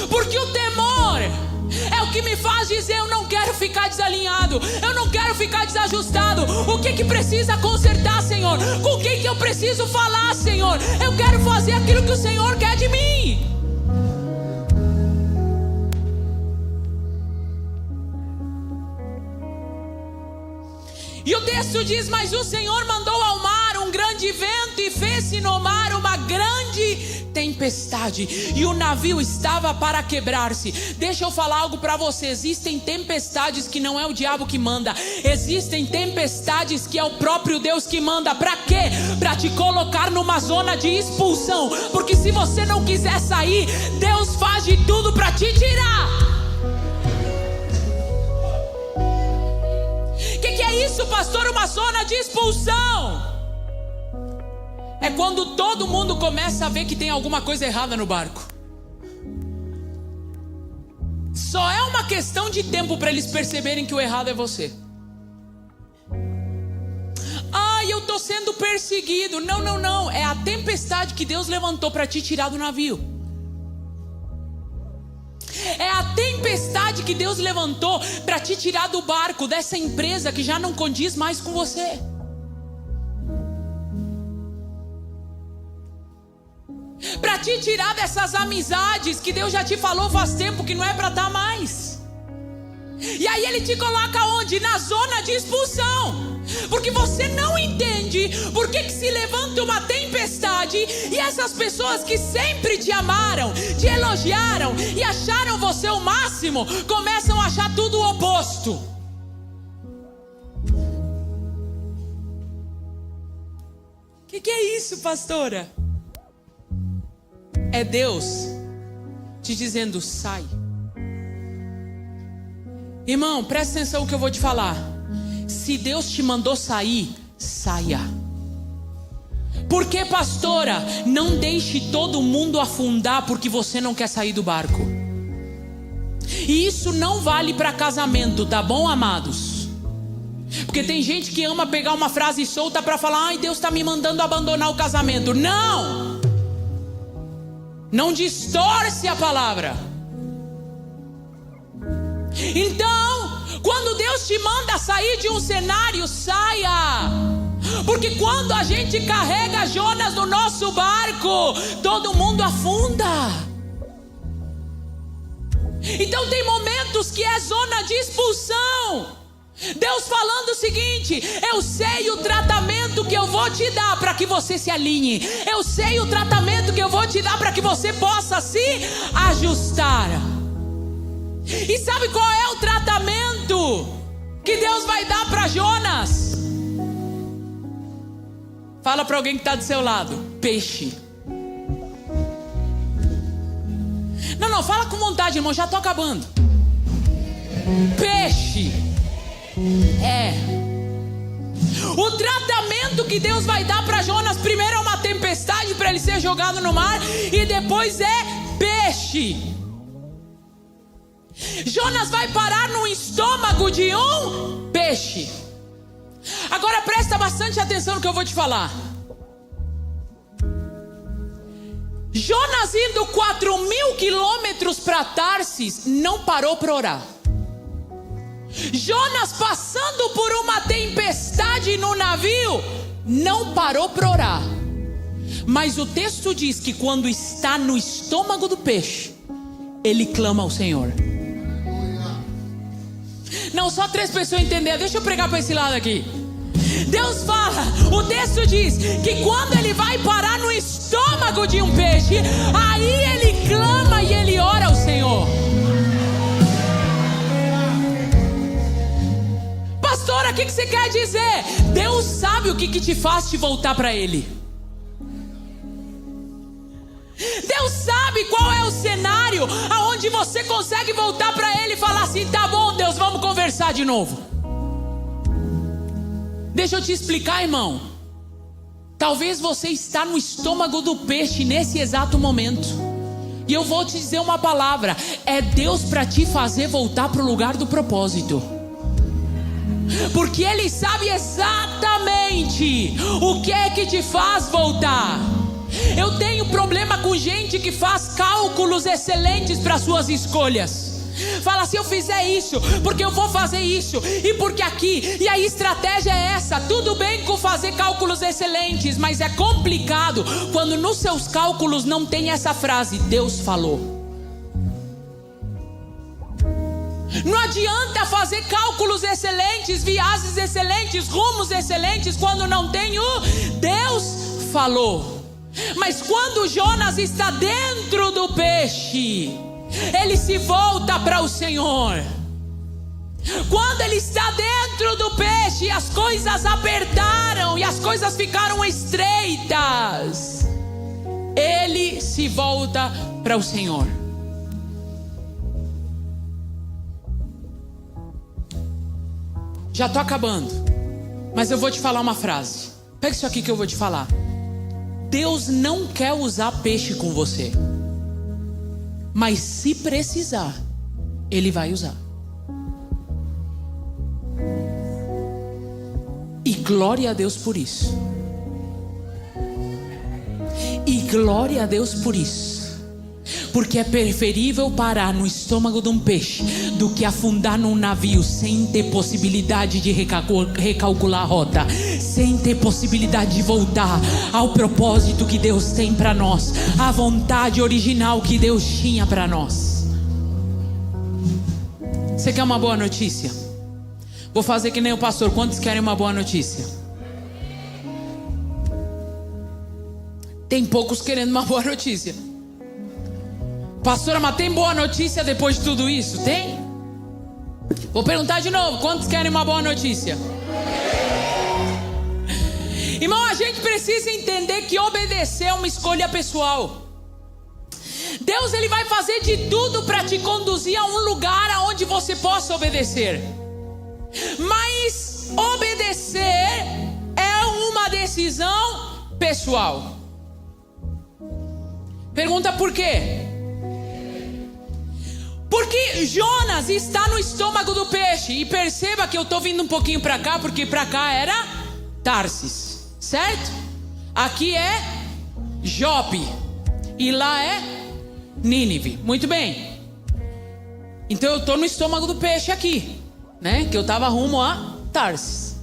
Porque o temor é o que me faz dizer: eu não quero ficar desalinhado, eu não quero ficar desajustado. O que precisa consertar, Senhor? Com quem que eu preciso falar, Senhor? Eu quero fazer aquilo que o Senhor quer de mim. E o texto diz: mas o Senhor mandou ao mar um grande vento e fez-se no mar uma grande tempestade, e o navio estava para quebrar-se. Deixa eu falar algo para você: existem tempestades que não é o diabo que manda, existem tempestades que é o próprio Deus que manda. Para quê? Para te colocar numa zona de expulsão. Porque se você não quiser sair, Deus faz de tudo para te tirar. O que é isso, pastor? Uma zona de expulsão é quando todo mundo começa a ver que tem alguma coisa errada no barco. Só é uma questão de tempo para eles perceberem que o errado é você. Ai, eu estou sendo perseguido. Não, não, não. É a tempestade que Deus levantou para te tirar do navio. É a tempestade que Deus levantou para te tirar do barco, dessa empresa que já não condiz mais com você. Para te tirar dessas amizades que Deus já te falou faz tempo que não é para estar mais. E aí ele te coloca onde? Na zona de expulsão. Porque você não entende por que se levanta uma tempestade e essas pessoas que sempre te amaram, te elogiaram e acharam você o máximo, começam a achar tudo o oposto. O que é isso, pastora? É Deus te dizendo: sai. Irmão, presta atenção no que eu vou te falar. Se Deus te mandou sair, saia. Por que, pastora? Não deixe todo mundo afundar porque você não quer sair do barco. E isso não vale para casamento, tá bom, amados? Porque tem gente que ama pegar uma frase solta para falar: ai, Deus está me mandando abandonar o casamento. Não! Não distorce a palavra. Então, quando Deus te manda sair de um cenário, saia. Porque quando a gente carrega Jonas no nosso barco, todo mundo afunda. Então tem momentos que é zona de expulsão. Deus falando o seguinte: eu sei o tratamento que eu vou te dar para que você se alinhe. Eu sei o tratamento que eu vou te dar para que você possa se ajustar. E sabe qual é o tratamento que Deus vai dar para Jonas? Fala para alguém que está do seu lado: peixe. Não, fala com vontade, irmão, já estou acabando. Peixe. O tratamento que Deus vai dar para Jonas, primeiro é uma tempestade para ele ser jogado no mar, e depois é peixe. Jonas vai parar no estômago de um peixe. Agora presta bastante atenção no que eu vou te falar. Jonas indo 4.000 quilômetros para Tarsis, não parou para orar. Jonas passando por uma tempestade no navio, não parou para orar. Mas o texto diz que quando está no estômago do peixe, ele clama ao Senhor. Não, só 3 pessoas entenderam. Deixa eu pregar para esse lado aqui. Deus fala, o texto diz que quando ele vai parar no estômago de um peixe, aí ele clama e ele ora ao Senhor. Pastora, o que você quer dizer? Deus sabe o que te faz te voltar para Ele. Deus sabe qual é o cenário aonde você consegue voltar para Ele e falar assim: tá bom, Deus, vamos conversar de novo. Deixa eu te explicar, irmão. Talvez você está no estômago do peixe nesse exato momento, e eu vou te dizer uma palavra: é Deus para te fazer voltar para o lugar do propósito. Porque Ele sabe exatamente o que é que te faz voltar. Eu tenho problema com gente que faz cálculos excelentes para suas escolhas. Fala assim: eu fizer isso, porque eu vou fazer isso, e porque aqui, e a estratégia é essa. Tudo bem com fazer cálculos excelentes, mas é complicado quando nos seus cálculos não tem essa frase: Deus falou. Não adianta fazer cálculos excelentes, viagens excelentes, rumos excelentes, quando não tem o Deus falou. Mas quando Jonas está dentro do peixe, ele se volta para o Senhor. Quando ele está dentro do peixe, as coisas apertaram e as coisas ficaram estreitas, ele se volta para o Senhor. Já estou acabando, mas eu vou te falar uma frase. Pega isso aqui que eu vou te falar. Deus não quer usar peixe com você, mas se precisar, Ele vai usar. E glória a Deus por isso. E glória a Deus por isso. Porque é preferível parar no estômago de um peixe do que afundar num navio sem ter possibilidade de recalcular a rota, sem ter possibilidade de voltar ao propósito que Deus tem para nós, à vontade original que Deus tinha para nós. Você quer uma boa notícia? Vou fazer que nem o pastor. Quantos querem uma boa notícia? Tem poucos querendo uma boa notícia. Pastora, mas tem boa notícia depois de tudo isso? Tem? Vou perguntar de novo. Quantos querem uma boa notícia? Irmão, a gente precisa entender que obedecer é uma escolha pessoal. Deus, ele vai fazer de tudo para te conduzir a um lugar aonde você possa obedecer. Mas obedecer é uma decisão pessoal. Pergunta por quê? Porque Jonas está no estômago do peixe. E perceba que eu estou vindo um pouquinho para cá, porque para cá era Tarsis, certo? Aqui é Jope e lá é Nínive. Muito bem. Então eu estou no estômago do peixe aqui, né? Que eu estava rumo a Tarsis.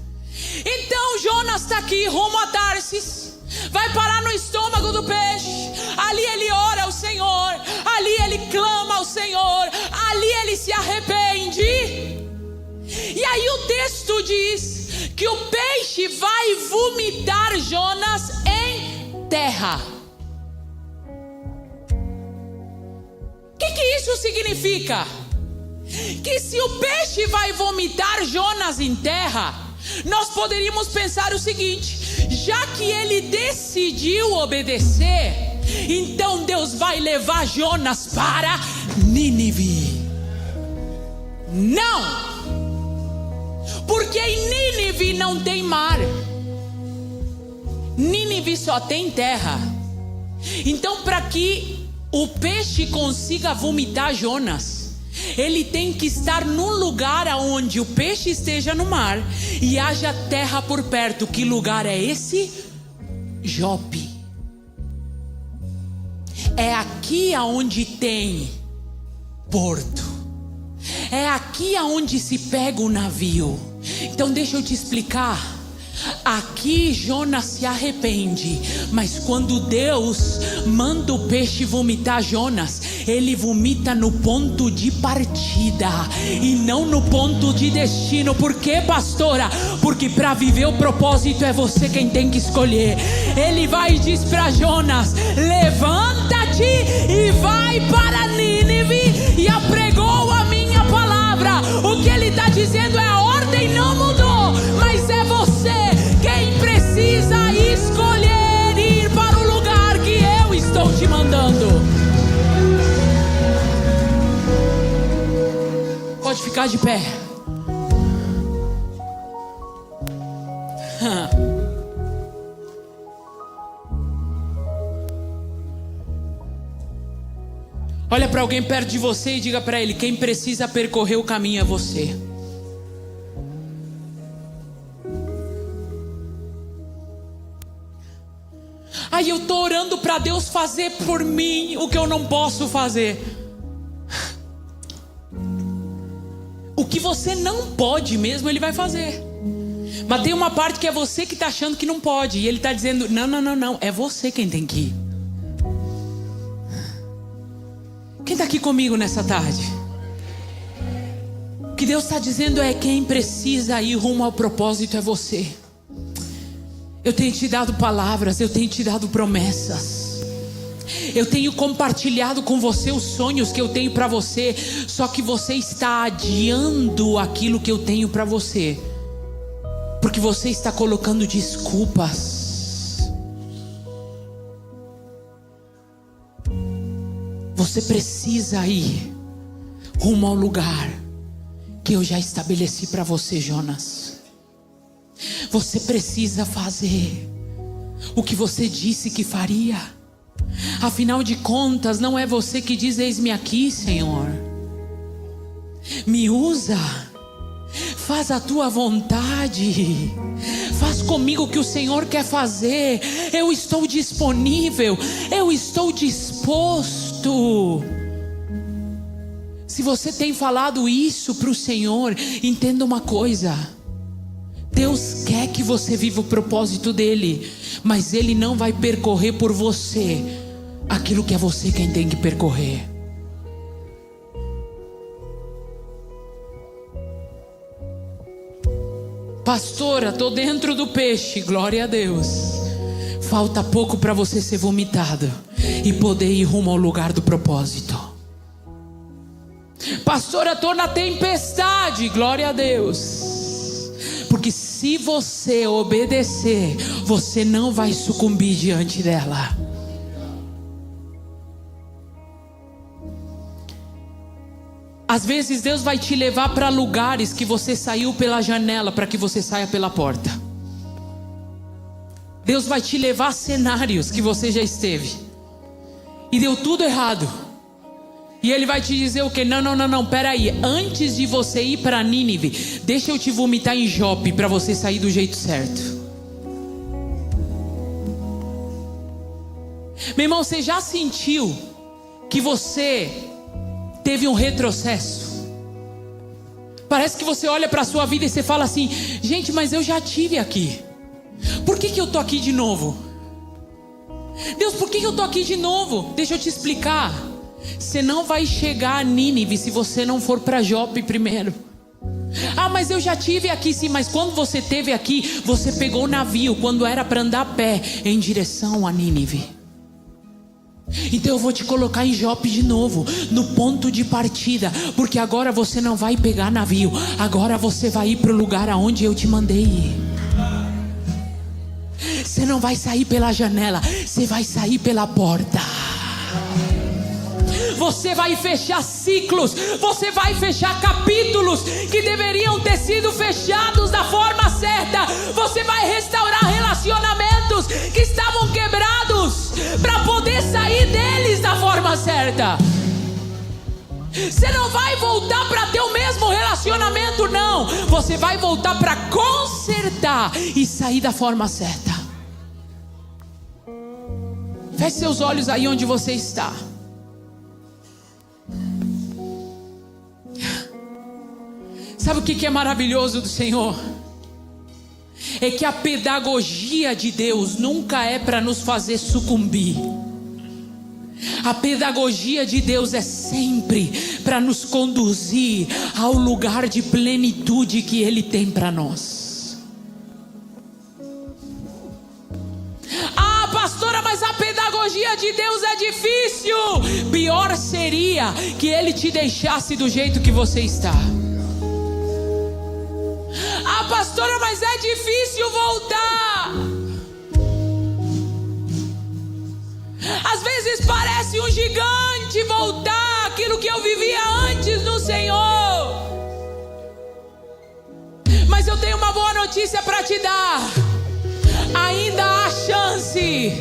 Então Jonas está aqui rumo a Tarsis. Vai parar no estômago do peixe. Ali ele ora ao Senhor. Ali ele clama ao Senhor. Ali ele se arrepende. E aí o texto diz que o peixe vai vomitar Jonas em terra. O que isso significa? Que se o peixe vai vomitar Jonas em terra, nós poderíamos pensar o seguinte: já que ele decidiu obedecer, então Deus vai levar Jonas para Nínive. Não! Porque em Nínive não tem mar. Nínive só tem terra. Então, para que o peixe consiga vomitar Jonas, ele tem que estar num lugar onde o peixe esteja no mar e haja terra por perto. Que lugar é esse? Jope. É aqui aonde tem porto. É aqui aonde se pega o navio. Então deixa eu te explicar. Aqui Jonas se arrepende, mas quando Deus manda o peixe vomitar Jonas, ele vomita no ponto de partida e não no ponto de destino. Por quê, pastora? Porque para viver o propósito é você quem tem que escolher. Ele vai e diz para Jonas: levanta-te e vai para Nínive e apregou a minha palavra. O que ele está dizendo é: a ordem não mudou, mas é você quem precisa escolher ir para o lugar que eu estou te mandando. Pode ficar de pé. Olha para alguém perto de você e diga para ele: quem precisa percorrer o caminho é você. Aí eu estou orando para Deus fazer por mim o que eu não posso fazer. O que você não pode mesmo, Ele vai fazer. Mas tem uma parte que é você que está achando que não pode. E Ele está dizendo: não, é você quem tem que ir. Quem está aqui comigo nessa tarde? O que Deus está dizendo é: quem precisa ir rumo ao propósito é você. Eu tenho te dado palavras, eu tenho te dado promessas, eu tenho compartilhado com você os sonhos que eu tenho para você. Só que você está adiando aquilo que eu tenho para você, porque você está colocando desculpas. Você precisa ir rumo ao lugar que eu já estabeleci para você, Jonas. Você precisa fazer o que você disse que faria. Afinal de contas, não é você que diz: eis-me aqui, Senhor, me usa, faz a tua vontade, faz comigo o que o Senhor quer fazer. Eu estou disponível, eu estou disposto. Se você tem falado isso para o Senhor, entenda uma coisa: Deus quer que você viva o propósito dele, mas Ele não vai percorrer por você aquilo que é você quem tem que percorrer. Pastora, estou dentro do peixe, glória a Deus. Falta pouco para você ser vomitado e poder ir rumo ao lugar do propósito. Pastora, estou na tempestade, glória a Deus. Porque se você obedecer, você não vai sucumbir diante dela. Às vezes Deus vai te levar para lugares que você saiu pela janela para que você saia pela porta. Deus vai te levar a cenários que você já esteve e deu tudo errado. E Ele vai te dizer o que? Não, peraí. Antes de você ir para Nínive, deixa eu te vomitar em Jope para você sair do jeito certo. Meu irmão, você já sentiu que você teve um retrocesso? Parece que você olha para a sua vida e você fala assim: gente, mas eu já tive aqui. Por que eu estou aqui de novo? Deus, por que eu estou aqui de novo? Deixa eu te explicar. Você não vai chegar a Nínive se você não for para Jope primeiro. Ah, mas eu já tive aqui. Sim, mas quando você esteve aqui, você pegou o navio quando era para andar a pé em direção a Nínive. Então eu vou te colocar em Jope de novo, no ponto de partida, porque agora você não vai pegar navio, agora você vai ir para o lugar aonde eu te mandei ir. Você não vai sair pela janela, você vai sair pela porta. Você vai fechar ciclos, você vai fechar capítulos que deveriam ter sido fechados da forma certa. Você vai restaurar relacionamentos que estavam quebrados para poder sair deles da forma certa. Você não vai voltar para ter o mesmo relacionamento, não. Você vai voltar para consertar e sair da forma certa. Feche seus olhos aí onde você está. Sabe o que é maravilhoso do Senhor? É que a pedagogia de Deus nunca é para nos fazer sucumbir. A pedagogia de Deus é sempre para nos conduzir ao lugar de plenitude que Ele tem para nós. Ah, pastora, mas a pedagogia de Deus é difícil. Pior seria que Ele te deixasse do jeito que você está. Ah, pastora, mas é difícil voltar. Às vezes parece um gigante voltar aquilo que eu vivia antes no Senhor. Mas eu tenho uma boa notícia para te dar. Ainda há chance.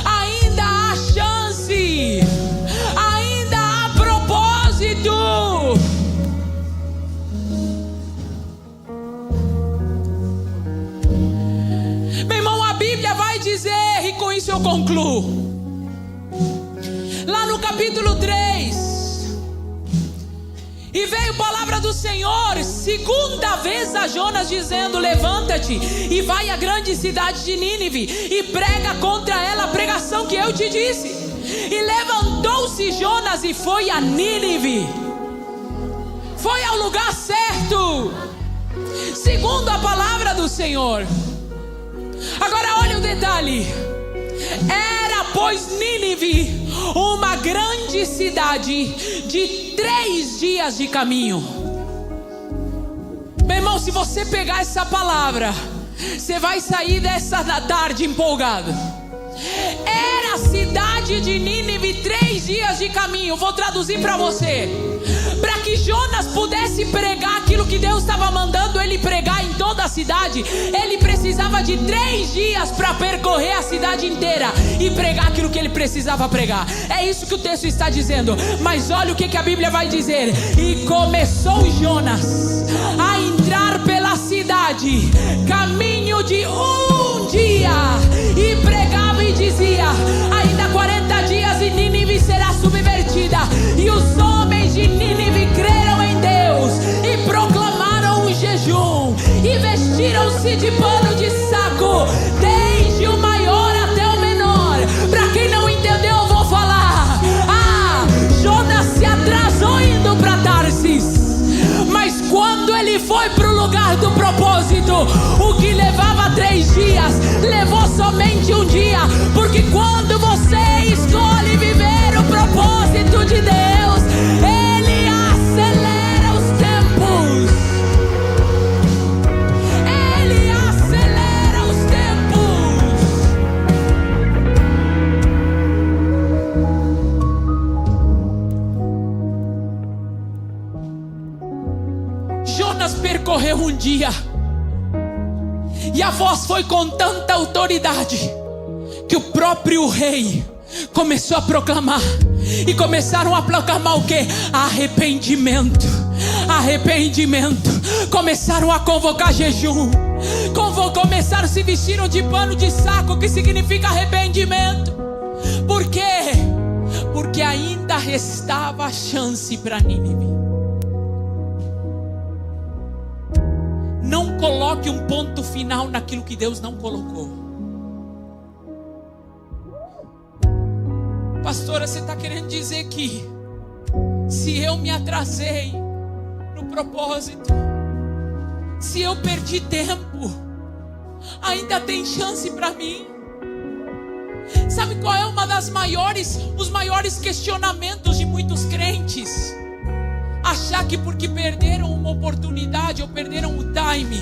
Ainda há chance. Ainda há propósito. Meu irmão, a Bíblia vai dizer, e com isso eu concluo. Lá no capítulo 3, e veio palavra do Senhor segunda vez a Jonas dizendo: levanta-te e vai à grande cidade de Nínive e prega contra ela a pregação que eu te disse. E levantou-se Jonas e foi a Nínive. Foi ao lugar certo, segundo a palavra do Senhor. Agora olha o detalhe. Era, pois, Nínive uma grande cidade de 3 dias de caminho. Meu irmão, se você pegar essa palavra, você vai sair dessa tarde empolgado. Era a cidade de Nínive 3 dias de caminho. Vou traduzir para você. Para que Jonas pudesse pregar aquilo que Deus estava mandando ele pregar em toda a cidade, ele precisava de 3 dias para percorrer a cidade inteira e pregar aquilo que ele precisava pregar. É isso que o texto está dizendo. Mas olha o que a Bíblia vai dizer. E começou Jonas a entrar pela cidade, caminho de 1 dia, e pregava e dizia: ainda 40 dias e Nínive será subvertida. E os homens de Nínive creram em Deus e proclamaram um jejum e vestiram-se de pano de saco, desde o maior até o menor. Para quem não entendeu, eu vou falar. Jonas se atrasou indo para Tarsis, mas quando ele foi para o lugar do propósito, um dia. E a voz foi com tanta autoridade que o próprio rei começou a proclamar. E começaram a proclamar o quê? Arrependimento. Arrependimento. Começaram a convocar jejum. Começaram, se vestiram de pano de saco, que significa arrependimento. Por quê? Porque ainda restava a chance para Nínive. Não coloque um ponto final naquilo que Deus não colocou. Pastora, você está querendo dizer que se eu me atrasei no propósito, se eu perdi tempo, ainda tem chance para mim? Sabe qual é os maiores questionamentos de muitos crentes? Achar que porque perderam uma oportunidade ou perderam o time,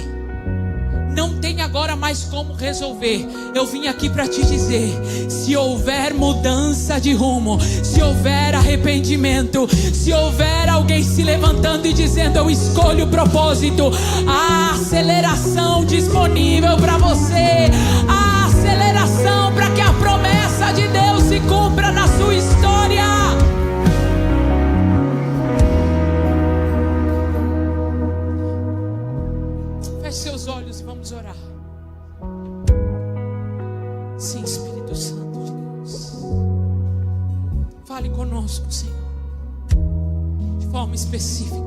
não tem agora mais como resolver. Eu vim aqui para te dizer: se houver mudança de rumo, se houver arrependimento, se houver alguém se levantando e dizendo eu escolho o propósito, a aceleração disponível para você, a aceleração para que a promessa de Deus se cumpra na sua história. Seus olhos e vamos orar. Sim, Espírito Santo de Deus, fale conosco, Senhor, de forma específica.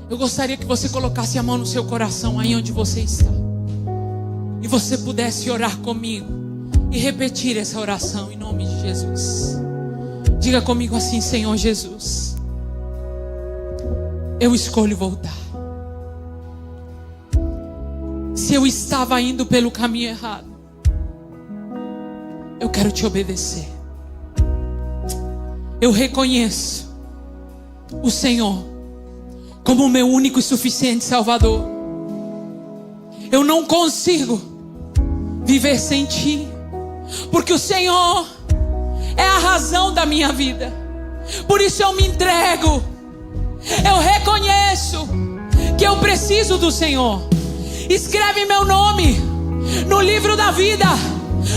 Eu gostaria que você colocasse a mão no seu coração, aí onde você está, e você pudesse orar comigo e repetir essa oração em nome de Jesus. Diga comigo assim: Senhor Jesus, eu escolho voltar. Se eu estava indo pelo caminho errado, eu quero te obedecer. Eu reconheço o Senhor como o meu único e suficiente Salvador. Eu não consigo viver sem Ti, porque o Senhor é a razão da minha vida. Por isso eu me entrego. Eu reconheço que eu preciso do Senhor. Escreve meu nome no livro da vida,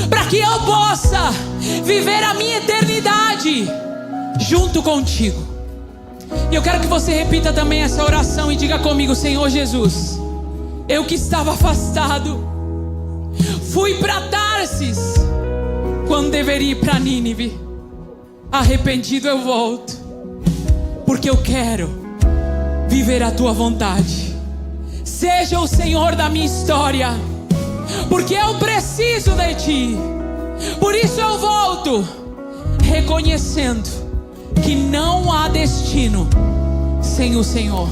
para que eu possa viver a minha eternidade junto contigo. E eu quero que você repita também essa oração e diga comigo: Senhor Jesus, eu que estava afastado, fui para Tarsis quando deveria ir para Nínive. Arrependido eu volto, porque eu quero viver a tua vontade. Seja o Senhor da minha história, porque eu preciso de Ti. Por isso eu volto, reconhecendo que não há destino sem o Senhor.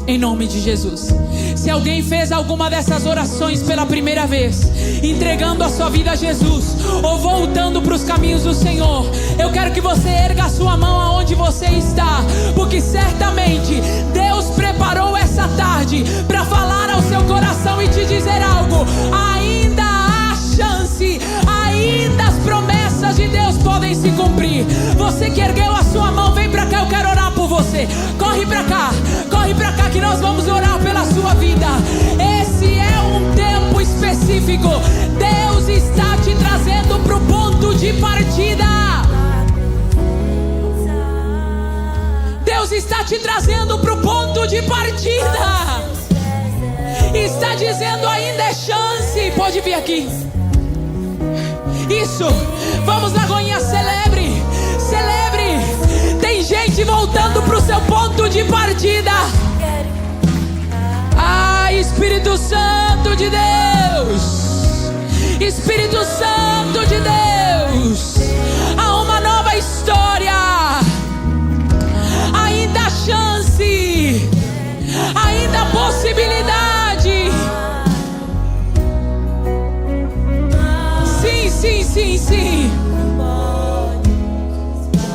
Em nome de Jesus. Se alguém fez alguma dessas orações pela primeira vez, entregando a sua vida a Jesus, ou voltando para os caminhos do Senhor, eu quero que você erga a sua mão aonde você está, porque certamente Deus preparou essa tarde para falar ao seu coração e te dizer algo. Ainda há chance, ainda as promessas de Deus podem se cumprir. Você que ergueu a sua mão, vem para cá, eu quero orar por você. Corre para cá que nós vamos orar pela sua vida. Esse é um tempo específico. Deus está te trazendo para o ponto de partida. Deus está te trazendo para o ponto de partida. Está dizendo: ainda é chance. Pode vir aqui. Isso. Vamos lá, Goinha, celebre. Tem gente voltando para o seu ponto de partida. Espírito Santo de Deus, Espírito Santo de Deus, há uma nova história. Ainda há chance, ainda há possibilidade. Sim.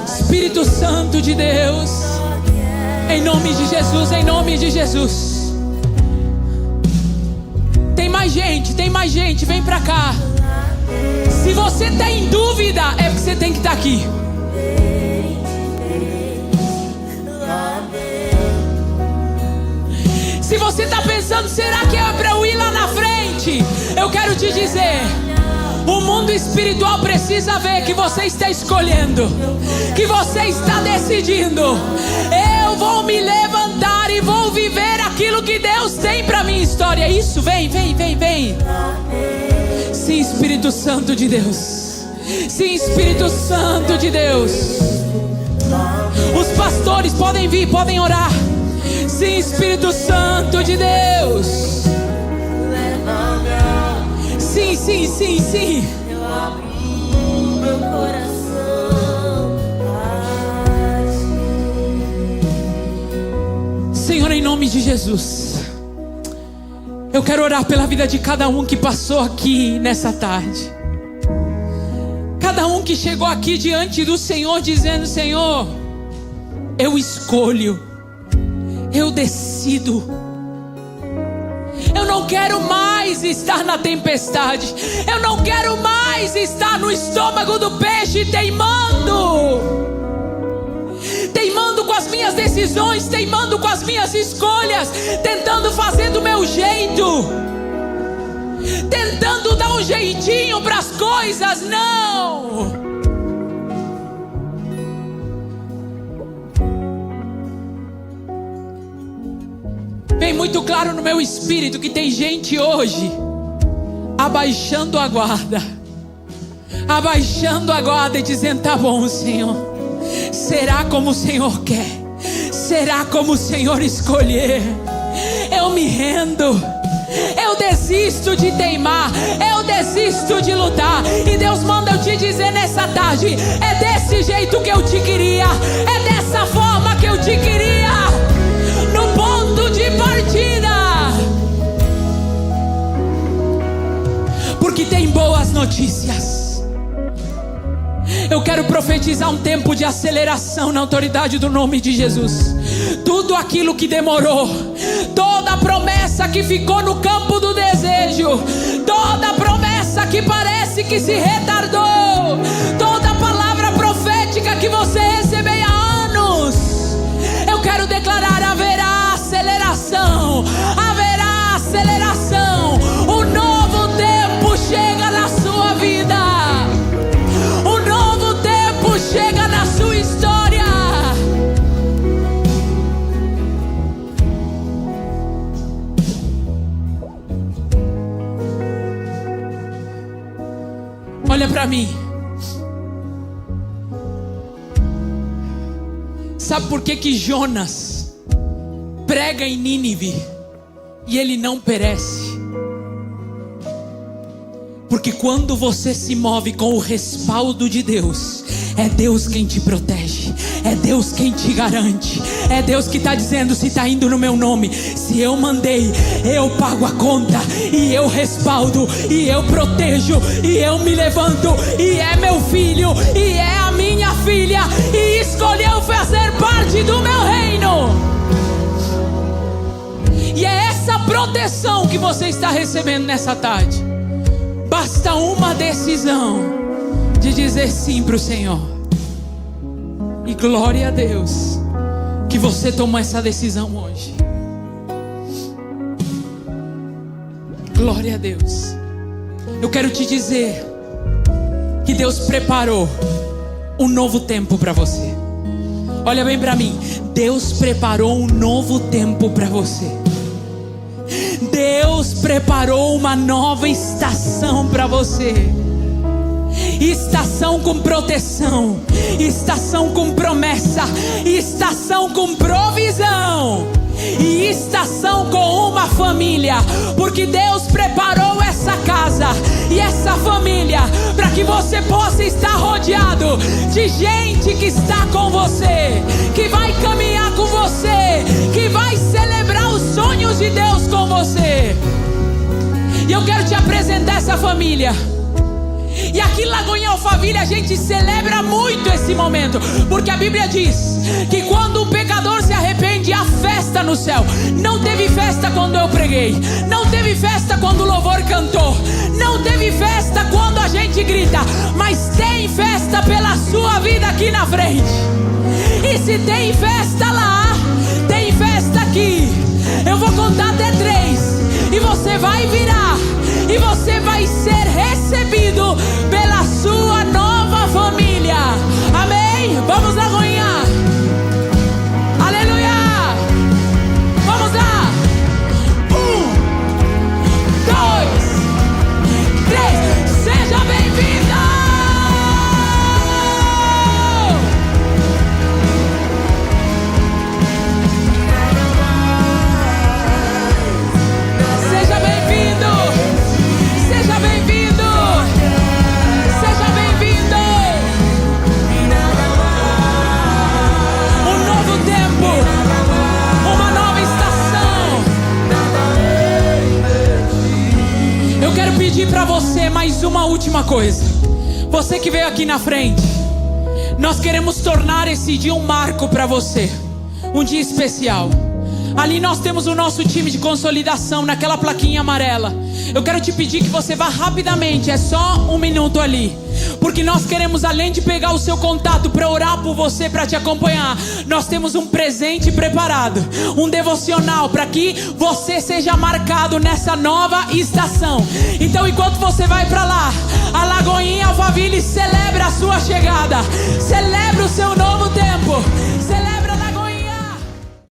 Espírito Santo de Deus, em nome de Jesus, em nome de Jesus. Tem mais gente, vem pra cá. Se você tem dúvida, é porque você tem que estar aqui. pensando, será que é para eu ir lá na frente? Eu quero te dizer, o mundo espiritual precisa ver que você está escolhendo, que você está decidindo. Eu vou me levantar e vou viver aquilo que Deus tem para minha história. Isso, vem. Sim, Espírito Santo de Deus. Sim, Espírito Santo de Deus. Os pastores podem vir, podem orar. Sim, Espírito Santo de Deus. Sim. Eu abri meu coração a ti. Senhor, em nome de Jesus, eu quero orar pela vida de cada um que passou aqui nessa tarde. Cada um que chegou aqui diante do Senhor dizendo: Senhor, eu escolho, eu decido. Eu não quero mais estar na tempestade. Eu não quero mais estar no estômago do peixe teimando com as minhas decisões, teimando com as minhas escolhas, tentando fazer do meu jeito, tentando dar um jeitinho para as coisas. Não. Vem muito claro no meu espírito que tem gente hoje abaixando a guarda e dizendo: tá bom, Senhor, será como o Senhor quer, será como o Senhor escolher. Eu me rendo, eu desisto de teimar, eu desisto de lutar. E Deus manda eu te dizer nessa tarde: é desse jeito que eu te queria, é dessa forma que eu te queria. No ponto de partida, porque tem boas notícias. Eu quero profetizar um tempo de aceleração na autoridade do nome de Jesus. Tudo aquilo que demorou, toda a promessa que ficou no campo do desejo, toda a promessa que parece que se retardou, toda a palavra profética que você recebeu há anos, eu quero declarar: haverá aceleração, haverá aceleração. Um novo tempo chega na sua vida, um novo tempo chega na sua história. Olha para mim. Sabe por que Jonas prega em Nínive e ele não perece? Porque quando você se move com o respaldo de Deus, é Deus quem te protege, é Deus quem te garante, é Deus que está dizendo: se está indo no meu nome, se eu mandei, eu pago a conta, e eu respaldo, e eu protejo, e eu me levanto, e é meu filho, e é a minha filha, e escolheu fazer parte do meu reino. E é essa proteção que você está recebendo nessa tarde. Basta uma decisão de dizer sim para o Senhor. E glória a Deus que você tomou essa decisão hoje. Glória a Deus. Eu quero te dizer que Deus preparou um novo tempo para você. Olha bem para mim. Deus preparou um novo tempo para você. Deus preparou uma nova estação para você. Estação com proteção, estação com promessa, estação com provisão, e estação com uma família. Porque Deus preparou essa casa e essa família para que você possa estar rodeado de gente que está com você, que vai caminhar com você, que vai celebrar os sonhos de Deus com você. E eu quero te apresentar essa família. E aqui em Lagoinha Alphaville a gente celebra muito esse momento, porque a Bíblia diz que quando um pecador se arrepende, há festa no céu. Não teve festa quando eu preguei, não teve festa quando o louvor cantou, não teve festa quando a gente grita, mas tem festa pela sua vida aqui na frente. E se tem festa lá, tem festa aqui. Eu vou contar até 3. você vai virar e você vai ser recebido pela sua nova família. Amém? Vamos lá, Goiânia. Aleluia. Vamos lá. 1, 2, 3. Seja bem-vindo. Seja bem-vindo. Seja bem-vindo. Seja bem-vindo. Um novo tempo. Uma nova estação. Eu quero pedir para você mais uma última coisa. Você que veio aqui na frente, nós queremos tornar esse dia um marco para você, um dia especial. Ali nós temos o nosso time de consolidação naquela plaquinha amarela. Eu quero te pedir que você vá rapidamente, é só 1 minuto ali, porque nós queremos, além de pegar o seu contato para orar por você, para te acompanhar, nós temos um presente preparado, um devocional para que você seja marcado nessa nova estação. Então enquanto você vai para lá, a Lagoinha Alphaville celebra a sua chegada, celebra o seu novo tempo.